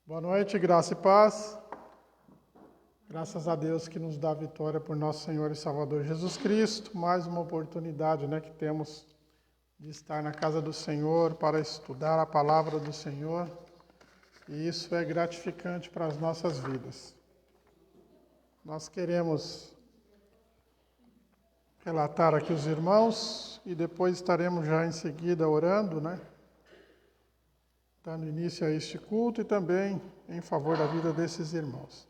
Boa noite, graça e paz. Graças a Deus que nos dá a vitória por nosso Senhor e Salvador Jesus Cristo. Mais uma oportunidade, que temos de estar na casa do Senhor para estudar a palavra do Senhor. E isso é gratificante para as nossas vidas. Nós queremos relatar aqui os irmãos e depois estaremos já em seguida orando, dando início a este culto e também em favor da vida desses irmãos.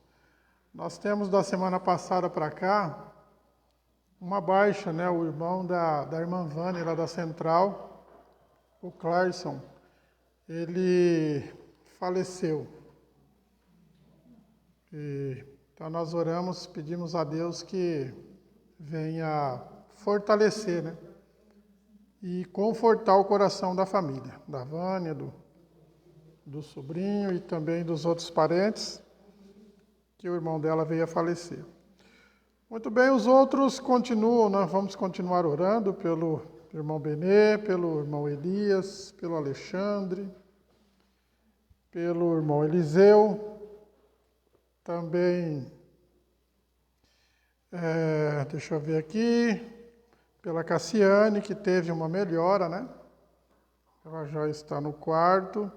Nós temos da semana passada para cá uma baixa, o irmão da irmã Vânia, lá da Central, o Clarkson, ele faleceu. Então nós oramos, pedimos a Deus que venha fortalecer, e confortar o coração da família, da Vânia, do sobrinho e também dos outros parentes, que o irmão dela veio a falecer. Muito bem, os outros continuam, nós vamos continuar orando pelo irmão Benê, pelo irmão Elias, pelo Alexandre, pelo irmão Eliseu, também, deixa eu ver aqui, pela Cassiane, que teve uma melhora, ela já está no quarto.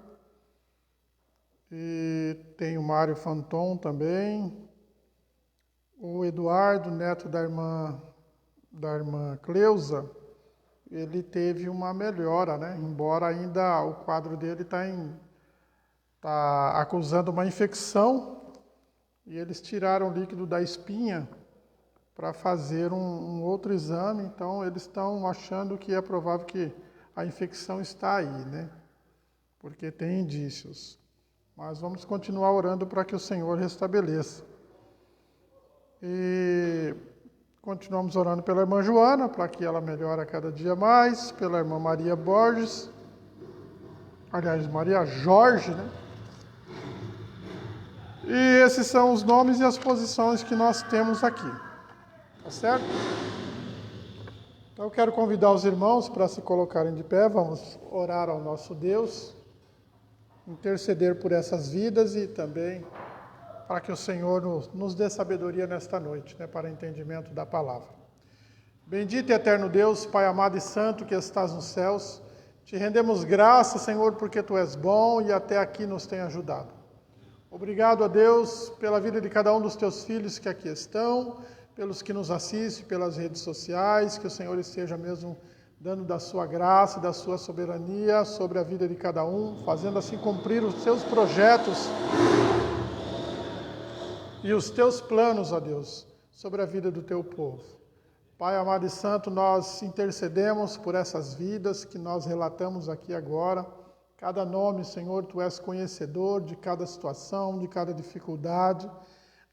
E tem o Mário Fanton também, o Eduardo, neto da irmã Cleusa, ele teve uma melhora, embora ainda o quadro dele está acusando uma infecção, e eles tiraram o líquido da espinha para fazer um outro exame, então eles estão achando que é provável que a infecção está aí, porque tem indícios. Mas vamos continuar orando para que o Senhor restabeleça. E continuamos orando pela irmã Joana, para que ela melhore a cada dia mais, pela irmã Maria Borges, aliás, Maria Jorge, E esses são os nomes e as posições que nós temos aqui. Tá certo? Então eu quero convidar os irmãos para se colocarem de pé, vamos orar ao nosso Deus, interceder por essas vidas e também para que o Senhor nos dê sabedoria nesta noite, para o entendimento da palavra. Bendito e eterno Deus, Pai amado e santo que estás nos céus, te rendemos graças, Senhor, porque Tu és bom e até aqui nos tem ajudado. Obrigado a Deus pela vida de cada um dos Teus filhos que aqui estão, pelos que nos assistem pelas redes sociais, que o Senhor esteja mesmo dando da sua graça e da sua soberania sobre a vida de cada um, fazendo assim cumprir os seus projetos e os teus planos, ó Deus, sobre a vida do teu povo. Pai amado e santo, nós intercedemos por essas vidas que nós relatamos aqui agora. Cada nome, Senhor, Tu és conhecedor de cada situação, de cada dificuldade,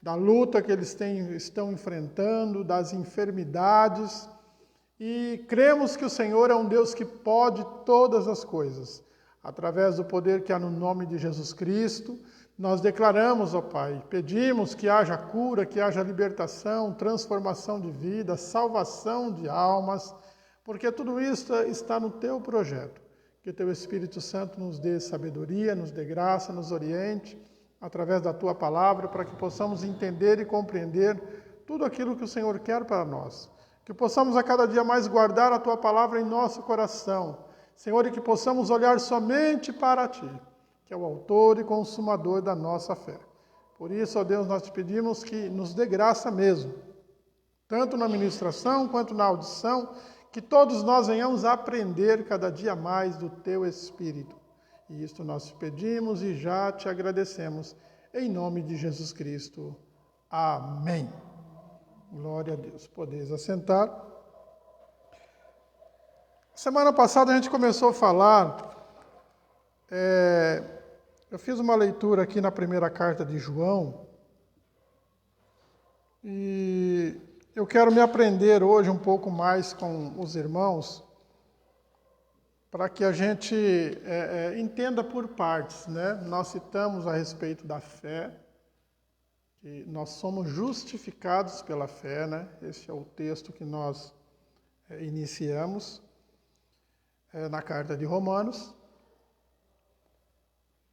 da luta que eles estão enfrentando, das enfermidades. E cremos que o Senhor é um Deus que pode todas as coisas. Através do poder que há no nome de Jesus Cristo, nós declaramos, ó Pai, pedimos que haja cura, que haja libertação, transformação de vida, salvação de almas, porque tudo isso está no Teu projeto. Que Teu Espírito Santo nos dê sabedoria, nos dê graça, nos oriente, através da Tua palavra, para que possamos entender e compreender tudo aquilo que o Senhor quer para nós. Que possamos a cada dia mais guardar a Tua palavra em nosso coração, Senhor, e que possamos olhar somente para Ti, que é o autor e consumador da nossa fé. Por isso, ó Deus, nós te pedimos que nos dê graça mesmo, tanto na ministração quanto na audição, que todos nós venhamos a aprender cada dia mais do Teu Espírito. E isto nós te pedimos e já te agradecemos, em nome de Jesus Cristo. Amém. Glória a Deus. Podeis assentar. Semana passada a gente começou a falar, eu fiz uma leitura aqui na primeira carta de João, e eu quero me aprender hoje um pouco mais com os irmãos, para que a gente entenda por partes, Nós citamos a respeito da fé, que nós somos justificados pela fé, Esse é o texto que nós iniciamos na carta de Romanos.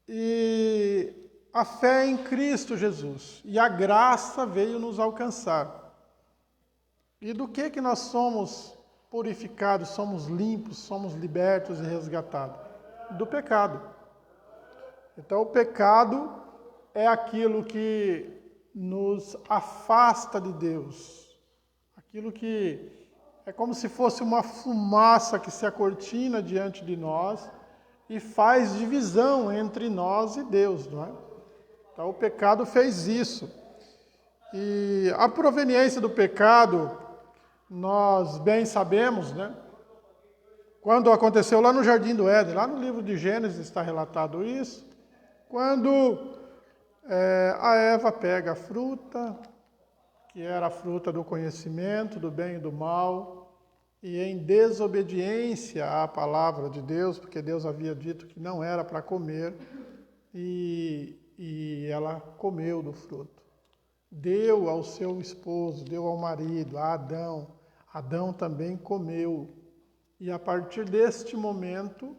E a fé em Cristo Jesus e a graça veio nos alcançar. E do que nós somos purificados, somos limpos, somos libertos e resgatados? Do pecado. Então o pecado é aquilo que nos afasta de Deus. Aquilo que é como se fosse uma fumaça que se acortina diante de nós e faz divisão entre nós e Deus, não é? Então o pecado fez isso. E a proveniência do pecado, nós bem sabemos, né? Quando aconteceu lá no Jardim do Éden, lá no livro de Gênesis está relatado isso, quando a Eva pega a fruta, que era a fruta do conhecimento, do bem e do mal, e em desobediência à palavra de Deus, porque Deus havia dito que não era para comer, e ela comeu do fruto. Deu ao seu esposo, deu ao marido, a Adão. Adão também comeu. E a partir deste momento,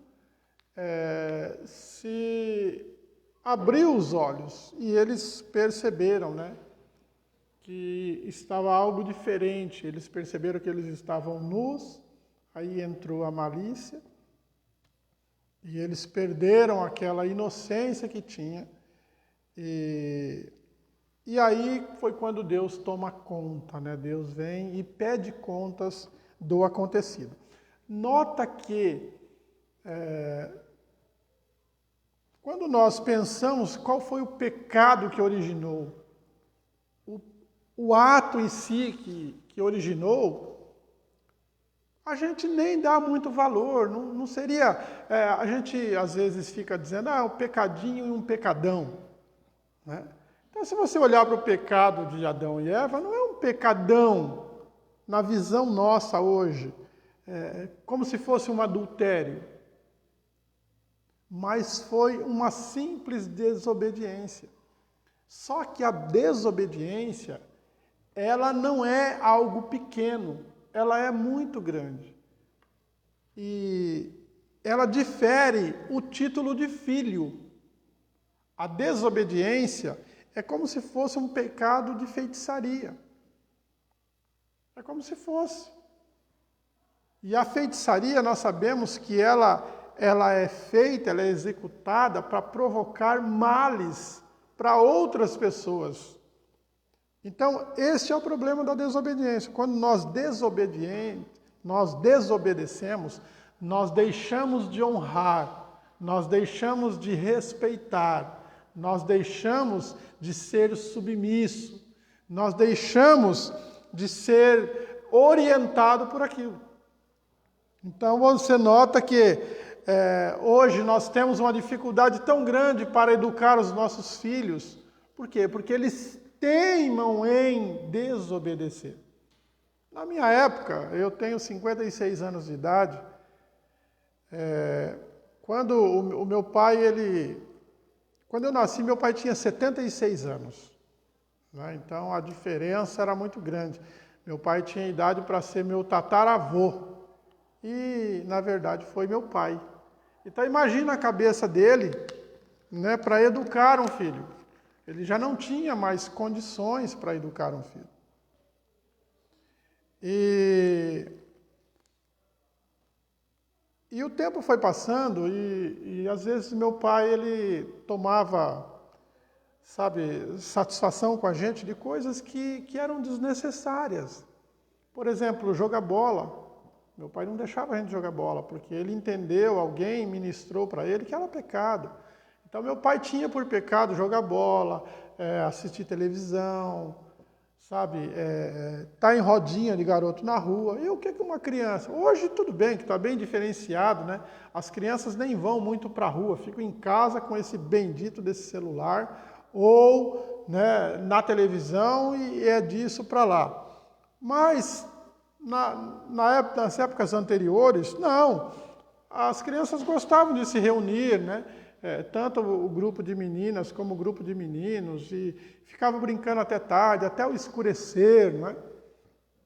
se abriu os olhos e eles perceberam, né, que estava algo diferente. Eles perceberam que eles estavam nus, aí entrou a malícia e eles perderam aquela inocência que tinha. E aí foi quando Deus toma conta, né? Deus vem e pede contas do acontecido. Nota que, quando nós pensamos qual foi o pecado que originou, o ato em si que originou, a gente nem dá muito valor, não seria... a gente às vezes fica dizendo, um pecadinho e um pecadão, né? Então, se você olhar para o pecado de Adão e Eva, não é um pecadão na visão nossa hoje, como se fosse um adultério, mas foi uma simples desobediência. Só que a desobediência, ela não é algo pequeno, ela é muito grande. E ela difere o título de filho. A desobediência é como se fosse um pecado de feitiçaria. É como se fosse. E a feitiçaria, nós sabemos que ela é feita, ela é executada para provocar males para outras pessoas. Então, esse é o problema da desobediência. Quando nós desobedecemos, nós deixamos de honrar, nós deixamos de respeitar, nós deixamos de ser submisso, nós deixamos de ser orientado por aquilo. Então você nota que hoje nós temos uma dificuldade tão grande para educar os nossos filhos. Por quê? Porque eles teimam em desobedecer. Na minha época, eu tenho 56 anos de idade, quando o meu pai, quando eu nasci, meu pai tinha 76 anos. Né? Então a diferença era muito grande. Meu pai tinha idade para ser meu tataravô. E, na verdade, foi meu pai. Então imagina a cabeça dele, né, para educar um filho. Ele já não tinha mais condições para educar um filho. E o tempo foi passando e às vezes meu pai, ele tomava, satisfação com a gente de coisas que eram desnecessárias. Por exemplo, jogar bola. Meu pai não deixava a gente jogar bola, porque ele entendeu, alguém ministrou para ele que era pecado. Então meu pai tinha por pecado jogar bola, assistir televisão, tá em rodinha de garoto na rua. E o que uma criança... Hoje tudo bem, que está bem diferenciado, né? As crianças nem vão muito para a rua, ficam em casa com esse bendito desse celular, ou, né, na televisão, e é disso para lá. Mas nas épocas anteriores, não. As crianças gostavam de se reunir, né? Tanto o grupo de meninas como o grupo de meninos, e ficavam brincando até tarde, até o escurecer, né?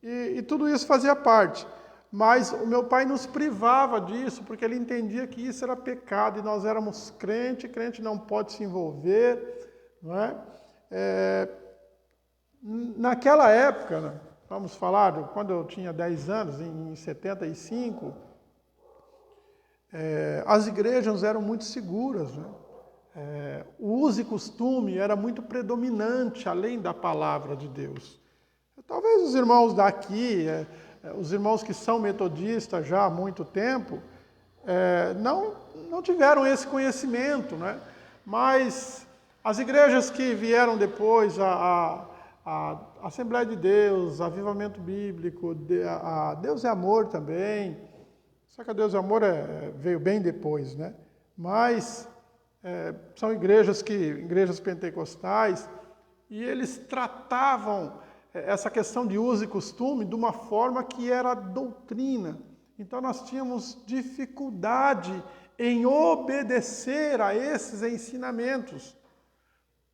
E tudo isso fazia parte. Mas o meu pai nos privava disso, porque ele entendia que isso era pecado, e nós éramos crente não pode se envolver, não é? Naquela época, né, vamos falar, quando eu tinha 10 anos, em 75, as igrejas eram muito seguras, né? O uso e costume era muito predominante, além da palavra de Deus. Talvez os irmãos daqui, os irmãos que são metodistas já há muito tempo, não tiveram esse conhecimento, né? Mas as igrejas que vieram depois, a Assembleia de Deus, Avivamento Bíblico, a Deus é Amor também, só que a Deus é Amor veio bem depois, né? Mas são igrejas pentecostais, e eles tratavam essa questão de uso e costume de uma forma que era doutrina. Então nós tínhamos dificuldade em obedecer a esses ensinamentos.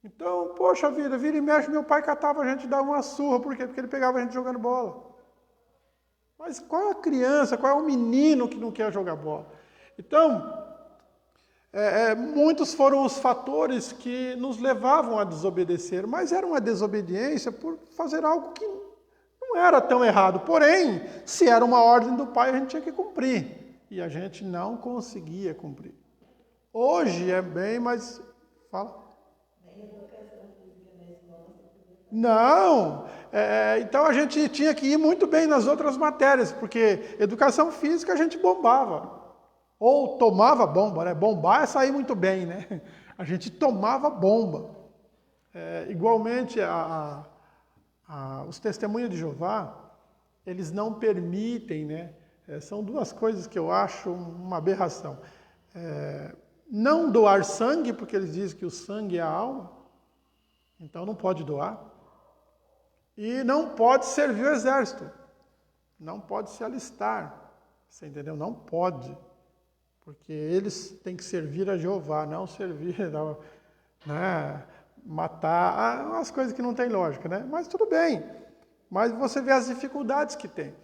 Então, poxa vida, vira e mexe, meu pai catava a gente, dava uma surra. Por quê? Porque ele pegava a gente jogando bola. Mas qual é a criança, qual é o menino que não quer jogar bola? Então, muitos foram os fatores que nos levavam a desobedecer, mas era uma desobediência por fazer algo que não era tão errado. Porém, se era uma ordem do pai, a gente tinha que cumprir. E a gente não conseguia cumprir. Hoje é bem, mas... Fala. Não, então a gente tinha que ir muito bem nas outras matérias, porque educação física a gente bombava, ou tomava bomba, né? Bombar é sair muito bem, né? A gente tomava bomba. Igualmente, os testemunhos de Jeová, eles não permitem, né? São duas coisas que eu acho uma aberração. Não doar sangue, porque eles dizem que o sangue é a alma, então não pode doar. E não pode servir o exército. Não pode se alistar. Você entendeu? Não pode. Porque eles têm que servir a Jeová, não servir, né, matar, umas coisas que não tem lógica, né? Mas tudo bem. Mas você vê as dificuldades que tem.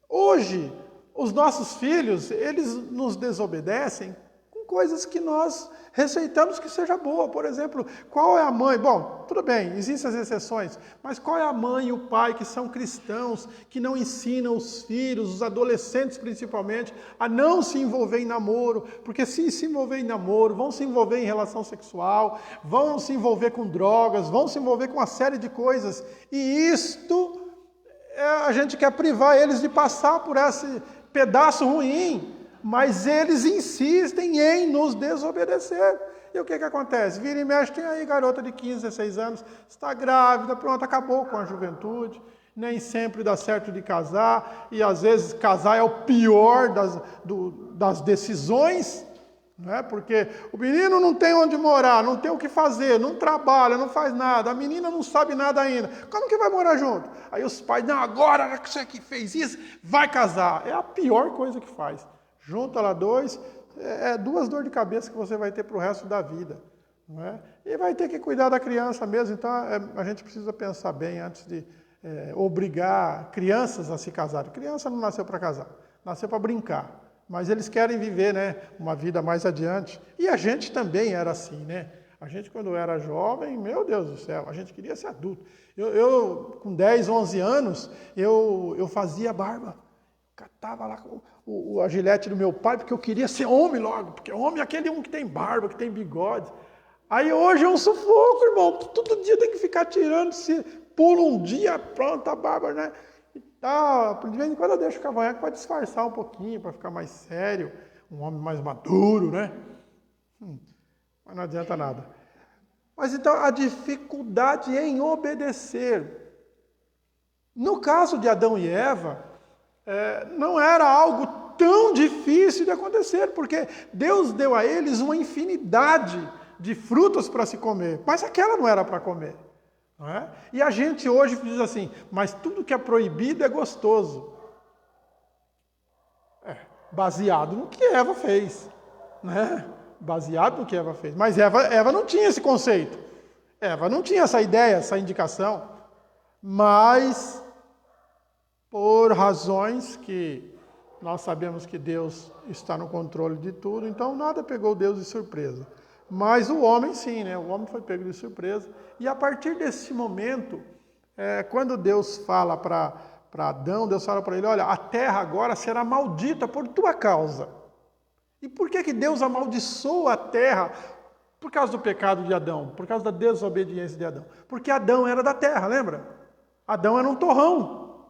Hoje, os nossos filhos, eles nos desobedecem com coisas que nós receitamos que seja boa. Por exemplo, qual é a mãe? Bom, tudo bem, existem as exceções, mas qual é a mãe e o pai que são cristãos, que não ensinam os filhos, os adolescentes principalmente, a não se envolver em namoro? Porque se envolver em namoro, vão se envolver em relação sexual, vão se envolver com drogas, vão se envolver com uma série de coisas. E isto, a gente quer privar eles de passar por esse pedaço ruim, mas eles insistem em nos desobedecer. E o que acontece? Vira e mexe, tem aí garota de 15, 16 anos, está grávida, pronto, acabou com a juventude, nem sempre dá certo de casar, e às vezes casar é o pior das decisões, né? Porque o menino não tem onde morar, não tem o que fazer, não trabalha, não faz nada, a menina não sabe nada ainda, como que vai morar junto? Aí os pais, não, agora que você que fez isso, vai casar. É a pior coisa que faz. Junta lá dois, duas dores de cabeça que você vai ter para o resto da vida. Não é? E vai ter que cuidar da criança mesmo, então a gente precisa pensar bem antes de obrigar crianças a se casarem. Criança não nasceu para casar, nasceu para brincar. Mas eles querem viver, né, uma vida mais adiante. E a gente também era assim, né? A gente, quando era jovem, meu Deus do céu, a gente queria ser adulto. Eu com 10, 11 anos, eu fazia barba. Catava lá a gilete do meu pai, porque eu queria ser homem logo, porque homem é aquele que tem barba, que tem bigode. Aí hoje é um sufoco, irmão, todo dia tem que ficar tirando, se pula um dia, pronto, a barba, né? E tal. De vez em quando eu deixo o cavanhaque para disfarçar um pouquinho, para ficar mais sério, um homem mais maduro, né? Mas não adianta nada. Mas então, a dificuldade em obedecer. No caso de Adão e Eva, não era algo tão difícil de acontecer, porque Deus deu a eles uma infinidade de frutos para se comer, mas aquela não era para comer. Não é? E a gente hoje diz assim, mas tudo que é proibido é gostoso. Baseado no que Eva fez. Né? Baseado no que Eva fez. Mas Eva não tinha esse conceito. Eva não tinha essa ideia, essa indicação. Mas, por razões que nós sabemos que Deus está no controle de tudo, então nada pegou Deus de surpresa. Mas o homem sim, né? O homem foi pego de surpresa. E a partir desse momento, quando Deus fala para Adão, Deus fala para ele, olha, a terra agora será maldita por tua causa. E por que Deus amaldiçoa a terra? Por causa do pecado de Adão, por causa da desobediência de Adão. Porque Adão era da terra, lembra? Adão era um torrão.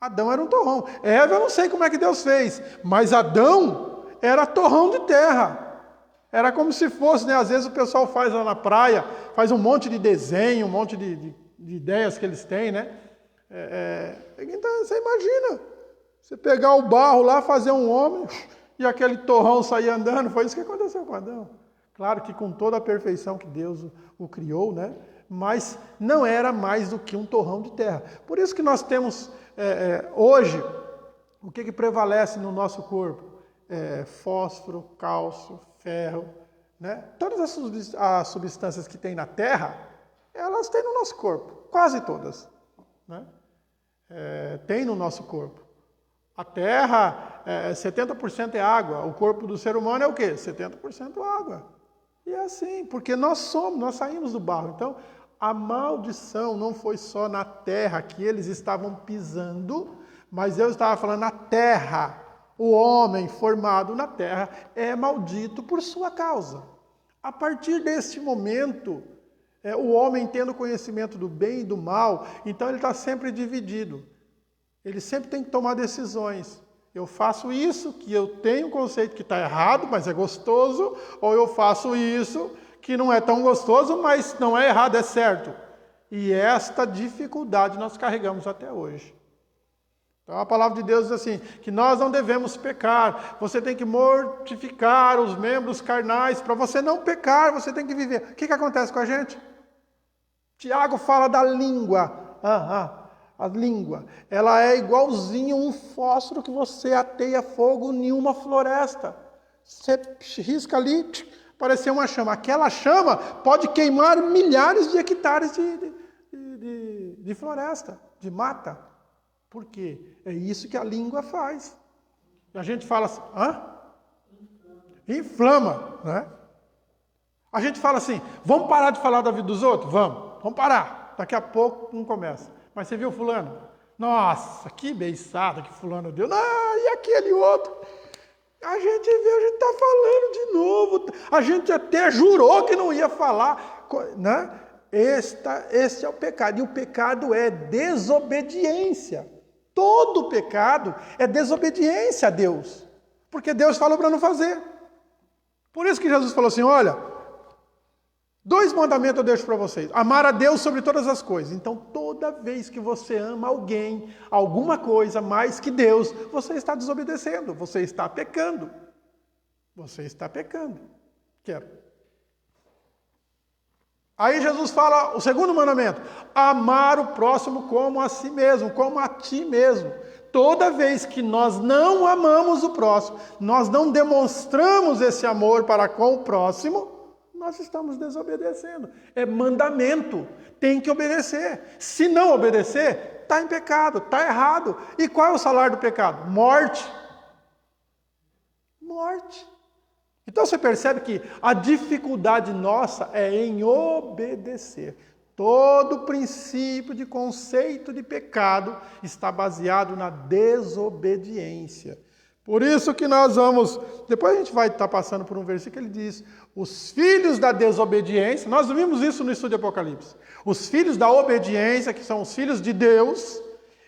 Adão era um torrão. Eva eu não sei como é que Deus fez, mas Adão era torrão de terra. Era como se fosse, né? Às vezes o pessoal faz lá na praia, faz um monte de desenho, um monte de ideias que eles têm, né? Então, você imagina, você pegar o barro lá, fazer um homem e aquele torrão sair andando, foi isso que aconteceu com Adão. Claro que com toda a perfeição que Deus o criou, né? Mas não era mais do que um torrão de terra. Por isso que nós temos, hoje, o que prevalece no nosso corpo? Fósforo, cálcio, ferro, né? Todas as substâncias que tem na terra, elas têm no nosso corpo, quase todas, né? Tem no nosso corpo. A terra, 70% é água, o corpo do ser humano é o quê? 70% água. E é assim, porque nós saímos do barro. Então, a maldição não foi só na terra que eles estavam pisando, mas Deus estava falando na terra. O homem formado na terra é maldito por sua causa. A partir desse momento, o homem tendo conhecimento do bem e do mal, então ele está sempre dividido. Ele sempre tem que tomar decisões. Eu faço isso, que eu tenho um conceito que está errado, mas é gostoso, ou eu faço isso, que não é tão gostoso, mas não é errado, é certo. E esta dificuldade nós carregamos até hoje. Então a palavra de Deus diz assim, que nós não devemos pecar, você tem que mortificar os membros carnais, para você não pecar, você tem que viver. O que acontece com a gente? Tiago fala da língua. A língua, ela é igualzinho um fósforo que você ateia fogo em uma floresta. Você risca ali, apareceu uma chama. Aquela chama pode queimar milhares de hectares de floresta, de mata. Por quê? É isso que a língua faz. A gente fala assim, inflama, né? A gente fala assim, vamos parar de falar da vida dos outros? Vamos parar. Daqui a pouco não começa. Mas você viu fulano? Nossa, que beiçada que fulano deu. E aquele outro? A gente viu, a gente está falando de novo. A gente até jurou que não ia falar, né? Este é o pecado. E o pecado é desobediência. Todo pecado é desobediência a Deus. Porque Deus falou para não fazer. Por isso que Jesus falou assim, olha, 2 mandamentos eu deixo para vocês. Amar a Deus sobre todas as coisas. Então, toda vez que você ama alguém, alguma coisa mais que Deus, você está desobedecendo, você está pecando. Você está pecando. Aí Jesus fala o 2º mandamento. Amar o próximo como a si mesmo, como a ti mesmo. Toda vez que nós não amamos o próximo, nós não demonstramos esse amor para com o próximo, nós estamos desobedecendo. É mandamento, tem que obedecer. Se não obedecer, está em pecado, está errado. E qual é o salário do pecado? Morte. Morte. Então você percebe que a dificuldade nossa é em obedecer. Todo princípio de conceito de pecado está baseado na desobediência. Por isso que nós vamos, depois a gente vai estar passando por um versículo que ele diz, os filhos da desobediência, nós vimos isso no estudo de Apocalipse, os filhos da obediência, que são os filhos de Deus,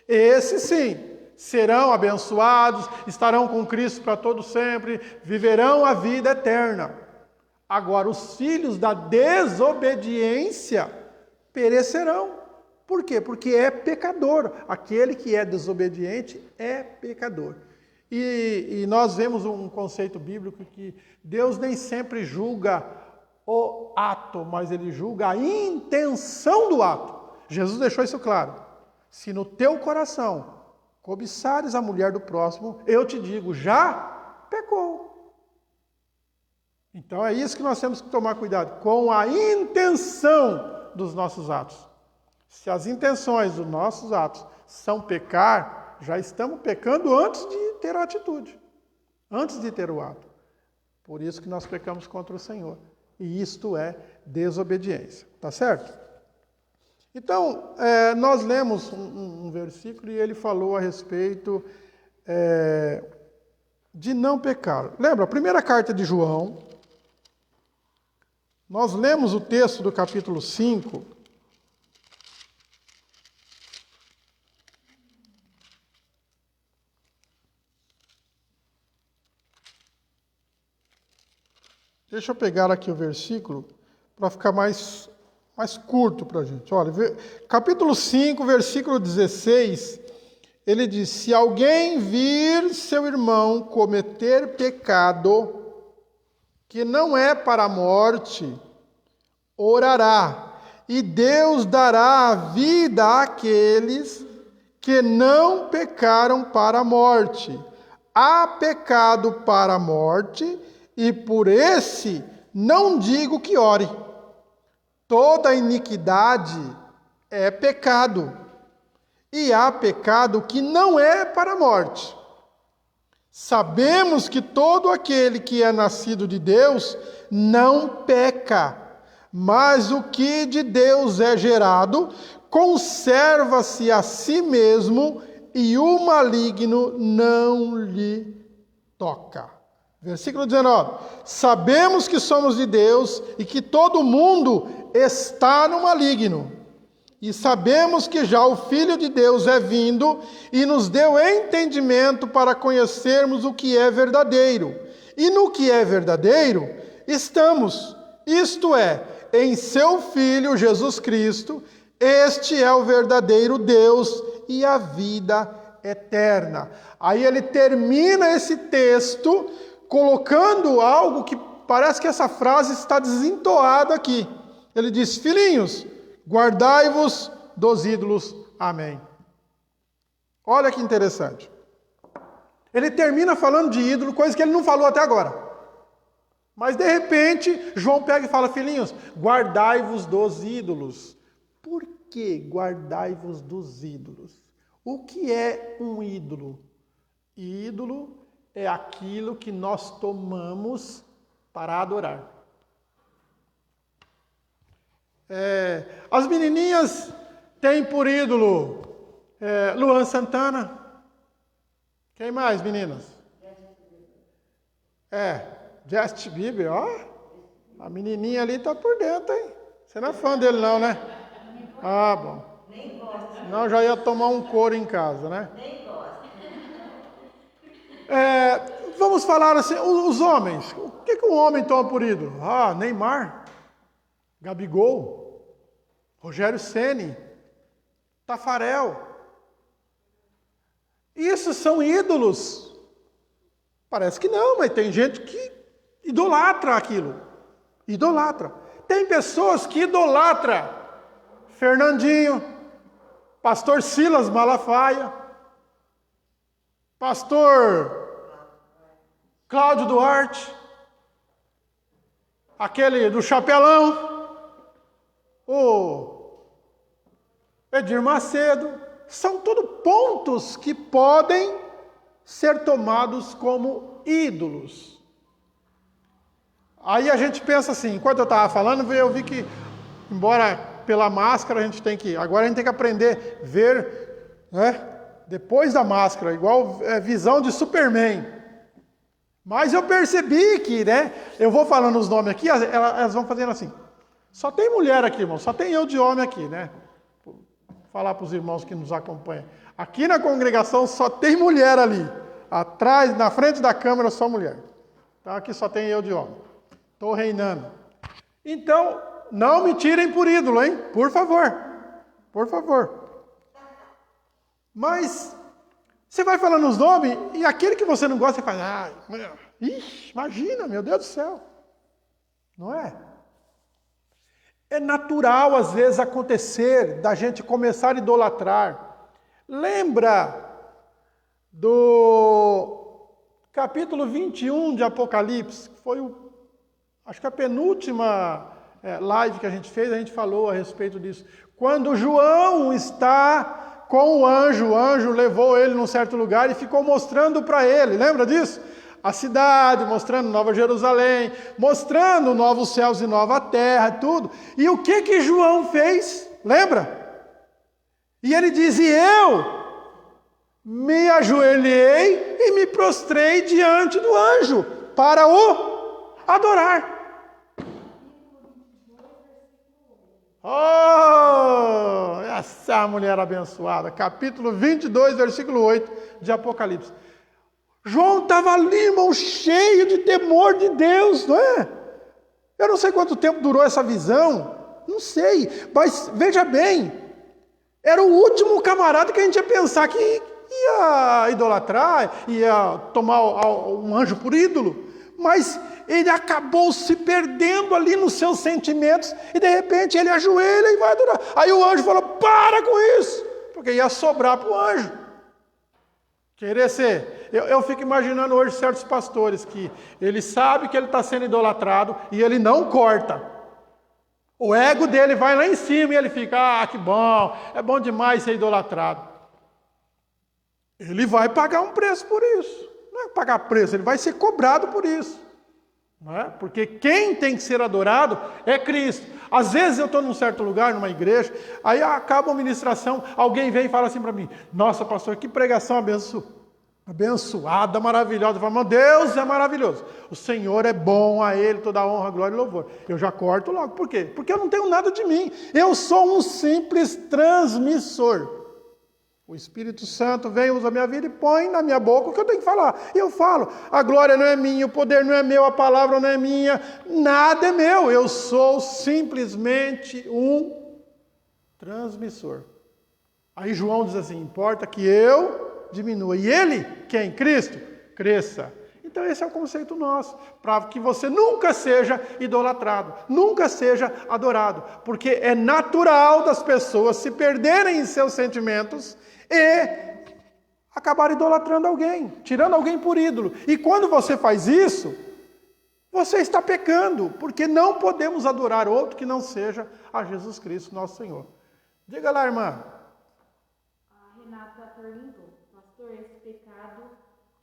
esses sim, serão abençoados, estarão com Cristo para todo sempre, viverão a vida eterna. Agora, os filhos da desobediência perecerão. Por quê? Porque é pecador. Aquele que é desobediente é pecador. E nós vemos um conceito bíblico que Deus nem sempre julga o ato, mas Ele julga a intenção do ato. Jesus deixou isso claro. Se no teu coração cobiçares a mulher do próximo, eu te digo, já pecou. Então é isso que nós temos que tomar cuidado, com a intenção dos nossos atos. Se as intenções dos nossos atos são pecar, já estamos pecando antes de ter a atitude, antes de ter o ato. Por isso que nós pecamos contra o Senhor. E isto é desobediência. Tá certo? Então, nós lemos um versículo e ele falou a respeito de não pecar. Lembra, a primeira carta de João, nós lemos o texto do capítulo 5. Deixa eu pegar aqui o versículo para ficar mais curto para a gente. Olha, capítulo 5, versículo 16, ele diz: se alguém vir seu irmão cometer pecado que não é para a morte, orará, e Deus dará a vida àqueles que não pecaram para a morte. Há pecado para a morte, e por esse não digo que ore. Toda iniquidade é pecado, e há pecado que não é para a morte. Sabemos que todo aquele que é nascido de Deus não peca, mas o que de Deus é gerado conserva-se a si mesmo, e o maligno não lhe toca. Versículo 19. Sabemos que somos de Deus e que todo mundo está no maligno. E sabemos que já o Filho de Deus é vindo e nos deu entendimento para conhecermos o que é verdadeiro. E no que é verdadeiro estamos, isto é, em seu Filho Jesus Cristo. Este é o verdadeiro Deus e a vida eterna. Aí ele termina esse texto colocando algo que parece que essa frase está desentoada aqui. Ele diz: filhinhos, guardai-vos dos ídolos. Amém. Olha que interessante. Ele termina falando de ídolo, coisa que ele não falou até agora. Mas de repente, João pega e fala: filhinhos, guardai-vos dos ídolos. Por que guardai-vos dos ídolos? O que é um ídolo? Ídolo é aquilo que nós tomamos para adorar. As menininhas têm por ídolo Luan Santana. Quem mais, meninas? Justin Bieber, ó. A menininha ali tá por dentro, hein? Você não é fã dele não, né? Ah, bom. Nem gosto. Não, já ia tomar um couro em casa, né? Nem gosto. Vamos falar assim, os homens. O que um homem toma por ídolo? Neymar, Gabigol, Rogério Ceni, Tafarel. Isso são ídolos? Parece que não, mas tem gente que idolatra aquilo. Idolatra. Tem pessoas que idolatram Fernandinho, pastor Silas Malafaia, pastor Cláudio Duarte, aquele do chapelão, o Edir Macedo. São tudo pontos que podem ser tomados como ídolos. Aí a gente pensa assim, enquanto eu estava falando, eu vi que, embora pela máscara agora a gente tem que aprender a ver, né, depois da máscara, igual visão de Superman. Mas eu percebi que, né, eu vou falando os nomes aqui, elas vão fazendo assim. Só tem mulher aqui, irmão, só tem eu de homem aqui, né? Vou falar para os irmãos que nos acompanham. Aqui na congregação só tem mulher ali. Atrás, na frente da câmera, só mulher. Então aqui só tem eu de homem. Estou reinando. Então, não me tirem por ídolo, hein? Por favor. Por favor. Mas você vai falando os nomes e aquele que você não gosta, você fala: imagina, meu Deus do céu. Não é? É natural, às vezes, acontecer da gente começar a idolatrar. Lembra do capítulo 21 de Apocalipse, que foi acho que a penúltima live que a gente fez, a gente falou a respeito disso. Quando João está com o anjo levou ele num certo lugar e ficou mostrando para ele, lembra disso? a cidade, mostrando Nova Jerusalém, mostrando novos céus e nova terra, tudo. E o que João fez? Lembra? E ele diz, e eu me ajoelhei e me prostrei diante do anjo para o adorar. Oh, essa mulher abençoada. Capítulo 22, versículo 8 de Apocalipse. João estava ali, irmão, cheio de temor de Deus, não é? Eu não sei quanto tempo durou essa visão, não sei, mas veja bem, era o último camarada que a gente ia pensar que ia idolatrar, ia tomar um anjo por ídolo, mas ele acabou se perdendo ali nos seus sentimentos e de repente ele ajoelha e vai adorar. Aí o anjo falou, para com isso, porque ia sobrar para o anjo. Querer ser. Eu fico imaginando hoje certos pastores que ele sabe que ele está sendo idolatrado e ele não corta. O ego dele vai lá em cima e ele fica, que bom, é bom demais ser idolatrado. Ele vai pagar um preço por isso. Não é pagar preço, ele vai ser cobrado por isso. Não é? Porque quem tem que ser adorado é Cristo. Às vezes eu estou num certo lugar, numa igreja, aí acaba a ministração, alguém vem e fala assim para mim, nossa pastor, que pregação abençoada, maravilhosa. Eu falo, meu Deus é maravilhoso, o Senhor é bom, a Ele toda a honra, glória e louvor. Eu já corto logo, por quê? Porque eu não tenho nada de mim, eu sou um simples transmissor. O Espírito Santo vem, usa a minha vida e põe na minha boca o que eu tenho que falar. E eu falo, a glória não é minha, o poder não é meu, a palavra não é minha, nada é meu. Eu sou simplesmente um transmissor. Aí João diz assim, importa que eu diminua. E ele, quem? Cristo, cresça. Então esse é o conceito nosso, para que você nunca seja idolatrado, nunca seja adorado. Porque é natural das pessoas se perderem em seus sentimentos e acabar idolatrando alguém, tirando alguém por ídolo. E quando você faz isso, você está pecando, porque não podemos adorar outro que não seja a Jesus Cristo, nosso Senhor. Diga lá, irmã. A Renata perguntou, pastor, esse pecado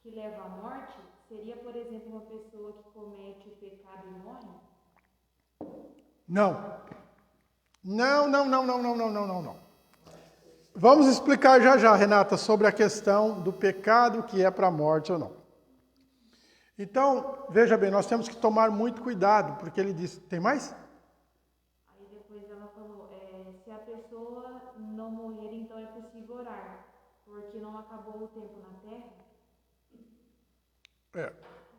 que leva à morte, seria, por exemplo, uma pessoa que comete o pecado e morre? Não. Não. Vamos explicar já, Renata, sobre a questão do pecado que é para a morte ou não. Então, veja bem, nós temos que tomar muito cuidado, porque ele disse, tem mais? Aí depois ela falou, se a pessoa não morrer, então é possível orar, porque não acabou o tempo na terra?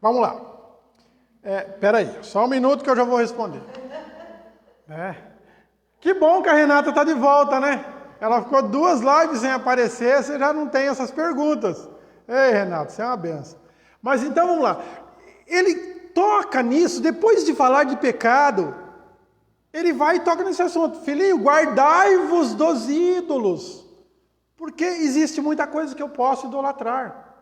Vamos lá. Peraí, só um minuto que eu já vou responder. Que bom que a Renata está de volta, né? Ela ficou 2 lives sem aparecer, você já não tem essas perguntas. Ei, Renato, você é uma benção. Mas então vamos lá. Ele toca nisso, depois de falar de pecado, ele vai e toca nesse assunto. Filhinho, guardai-vos dos ídolos. Porque existe muita coisa que eu posso idolatrar.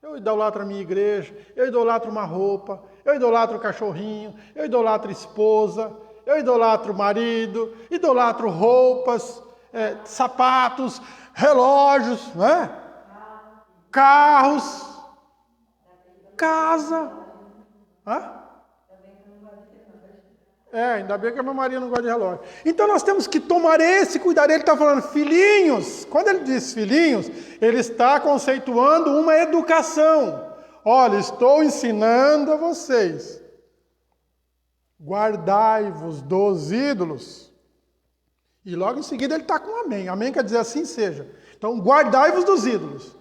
Eu idolatro a minha igreja, eu idolatro uma roupa, eu idolatro o cachorrinho, eu idolatro esposa, eu idolatro marido, idolatro roupas, sapatos, relógios, né? Carros, casa. Ainda bem que a minha Maria não gosta de relógio. Então nós temos que tomar esse cuidado. Ele está falando, filhinhos. Quando ele diz filhinhos, ele está conceituando uma educação. Olha, estou ensinando a vocês. Guardai-vos dos ídolos. E logo em seguida ele está com amém. Amém quer dizer assim seja. Então, guardai-vos dos ídolos.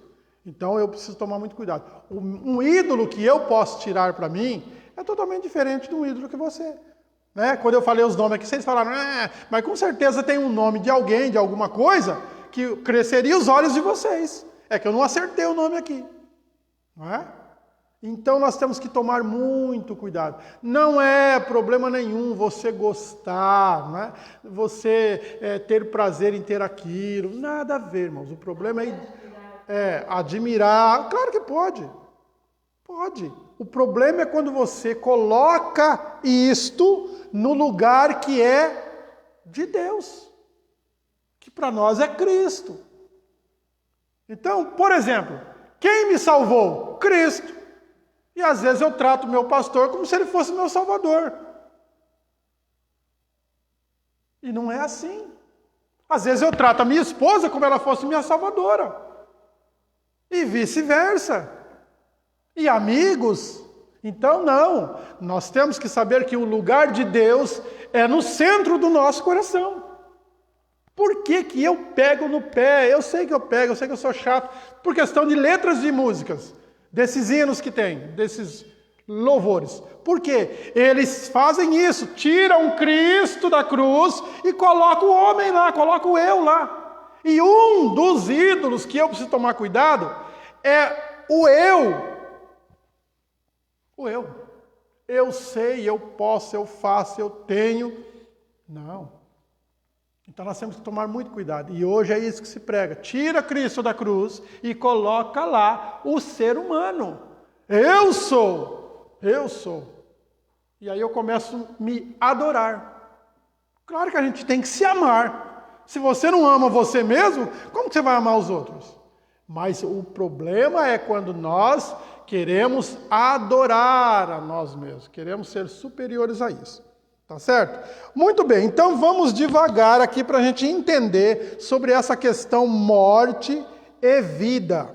Então, eu preciso tomar muito cuidado. Um ídolo que eu posso tirar para mim é totalmente diferente de um ídolo que você. Né? Quando eu falei os nomes aqui, vocês falaram, mas com certeza tem um nome de alguém, de alguma coisa, que cresceria os olhos de vocês. É que eu não acertei o nome aqui. Não é? Então nós temos que tomar muito cuidado. Não é problema nenhum você gostar, não é? Você ter prazer em ter aquilo. Nada a ver, irmãos. O problema é admirar. Claro que pode. Pode. O problema é quando você coloca isto no lugar que é de Deus. Que para nós é Cristo. Então, por exemplo, quem me salvou? Cristo. E às vezes eu trato o meu pastor como se ele fosse meu salvador. E não é assim. Às vezes eu trato a minha esposa como ela fosse minha salvadora. E vice-versa. E amigos. Então não. Nós temos que saber que o lugar de Deus é no centro do nosso coração. Por que que eu pego no pé? Eu sei que eu pego, eu sei que eu sou chato. Por questão de letras de músicas. Desses hinos que tem, desses louvores. Por quê? Eles fazem isso, tiram Cristo da cruz e colocam o homem lá, colocam o eu lá. E um dos ídolos que eu preciso tomar cuidado é o eu. O eu. Eu sei, eu posso, eu faço, eu tenho. Não. Então nós temos que tomar muito cuidado. E hoje é isso que se prega. Tira Cristo da cruz e coloca lá o ser humano. Eu sou. Eu sou. E aí eu começo a me adorar. Claro que a gente tem que se amar. Se você não ama você mesmo, como que você vai amar os outros? Mas o problema é quando nós queremos adorar a nós mesmos. Queremos ser superiores a isso. Tá certo? Muito bem, então vamos devagar aqui para a gente entender sobre essa questão morte e vida.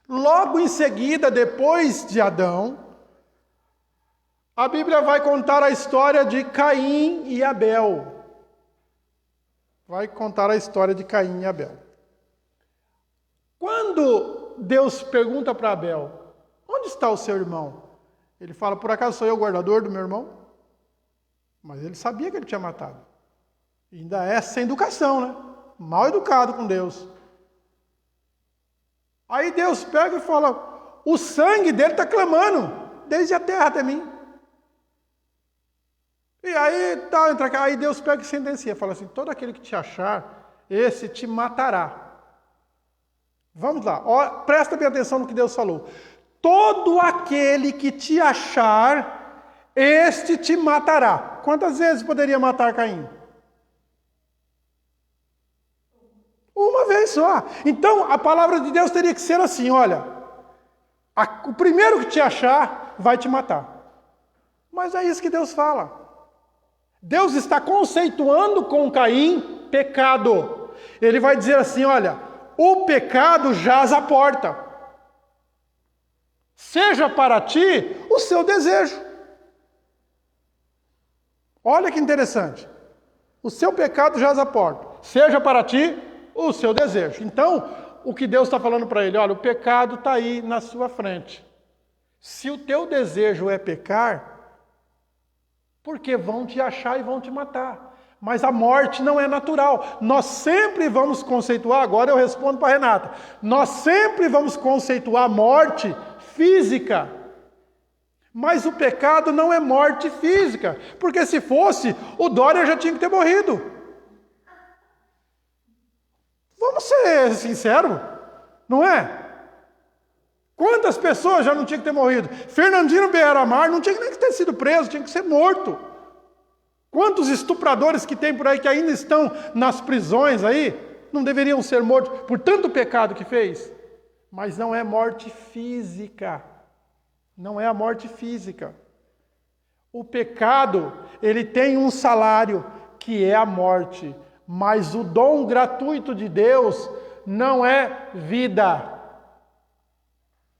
Logo em seguida, depois de Adão, a Bíblia vai contar a história de Caim e Abel. Vai contar a história de Caim e Abel. Quando Deus pergunta para Abel, onde está o seu irmão? Ele fala, por acaso sou eu o guardador do meu irmão? Mas ele sabia que ele tinha matado. E ainda é sem educação, né? Mal educado com Deus. Aí Deus pega e fala, o sangue dele está clamando, desde a terra até mim. E aí, aí Deus pega e sentencia, fala assim, todo aquele que te achar, esse te matará. Vamos lá, ó, presta bem atenção no que Deus falou. Todo aquele que te achar, este te matará. Quantas vezes poderia matar Caim? Uma vez só. Então, a palavra de Deus teria que ser assim, olha, o primeiro que te achar vai te matar. Mas é isso que Deus fala. Deus está conceituando com Caim pecado. Ele vai dizer assim, olha, o pecado jaz à porta. Seja para ti o seu desejo. Olha que interessante. O seu pecado jaz à porta. Seja para ti o seu desejo. Então, o que Deus está falando para ele, olha, o pecado está aí na sua frente. Se o teu desejo é pecar, porque vão te achar e vão te matar. Mas a morte não é natural. Nós sempre vamos conceituar, agora eu respondo para a Renata, nós sempre vamos conceituar a morte física. Mas o pecado não é morte física, porque se fosse, o Dória já tinha que ter morrido. Vamos ser sinceros, não é? Quantas pessoas já não tinham que ter morrido? Fernandino Beiramar não tinha nem que ter sido preso, tinha que ser morto. Quantos estupradores que tem por aí que ainda estão nas prisões aí, não deveriam ser mortos por tanto pecado que fez? Mas não é morte física. Não é a morte física. O pecado, ele tem um salário, que é a morte. Mas o dom gratuito de Deus não é vida.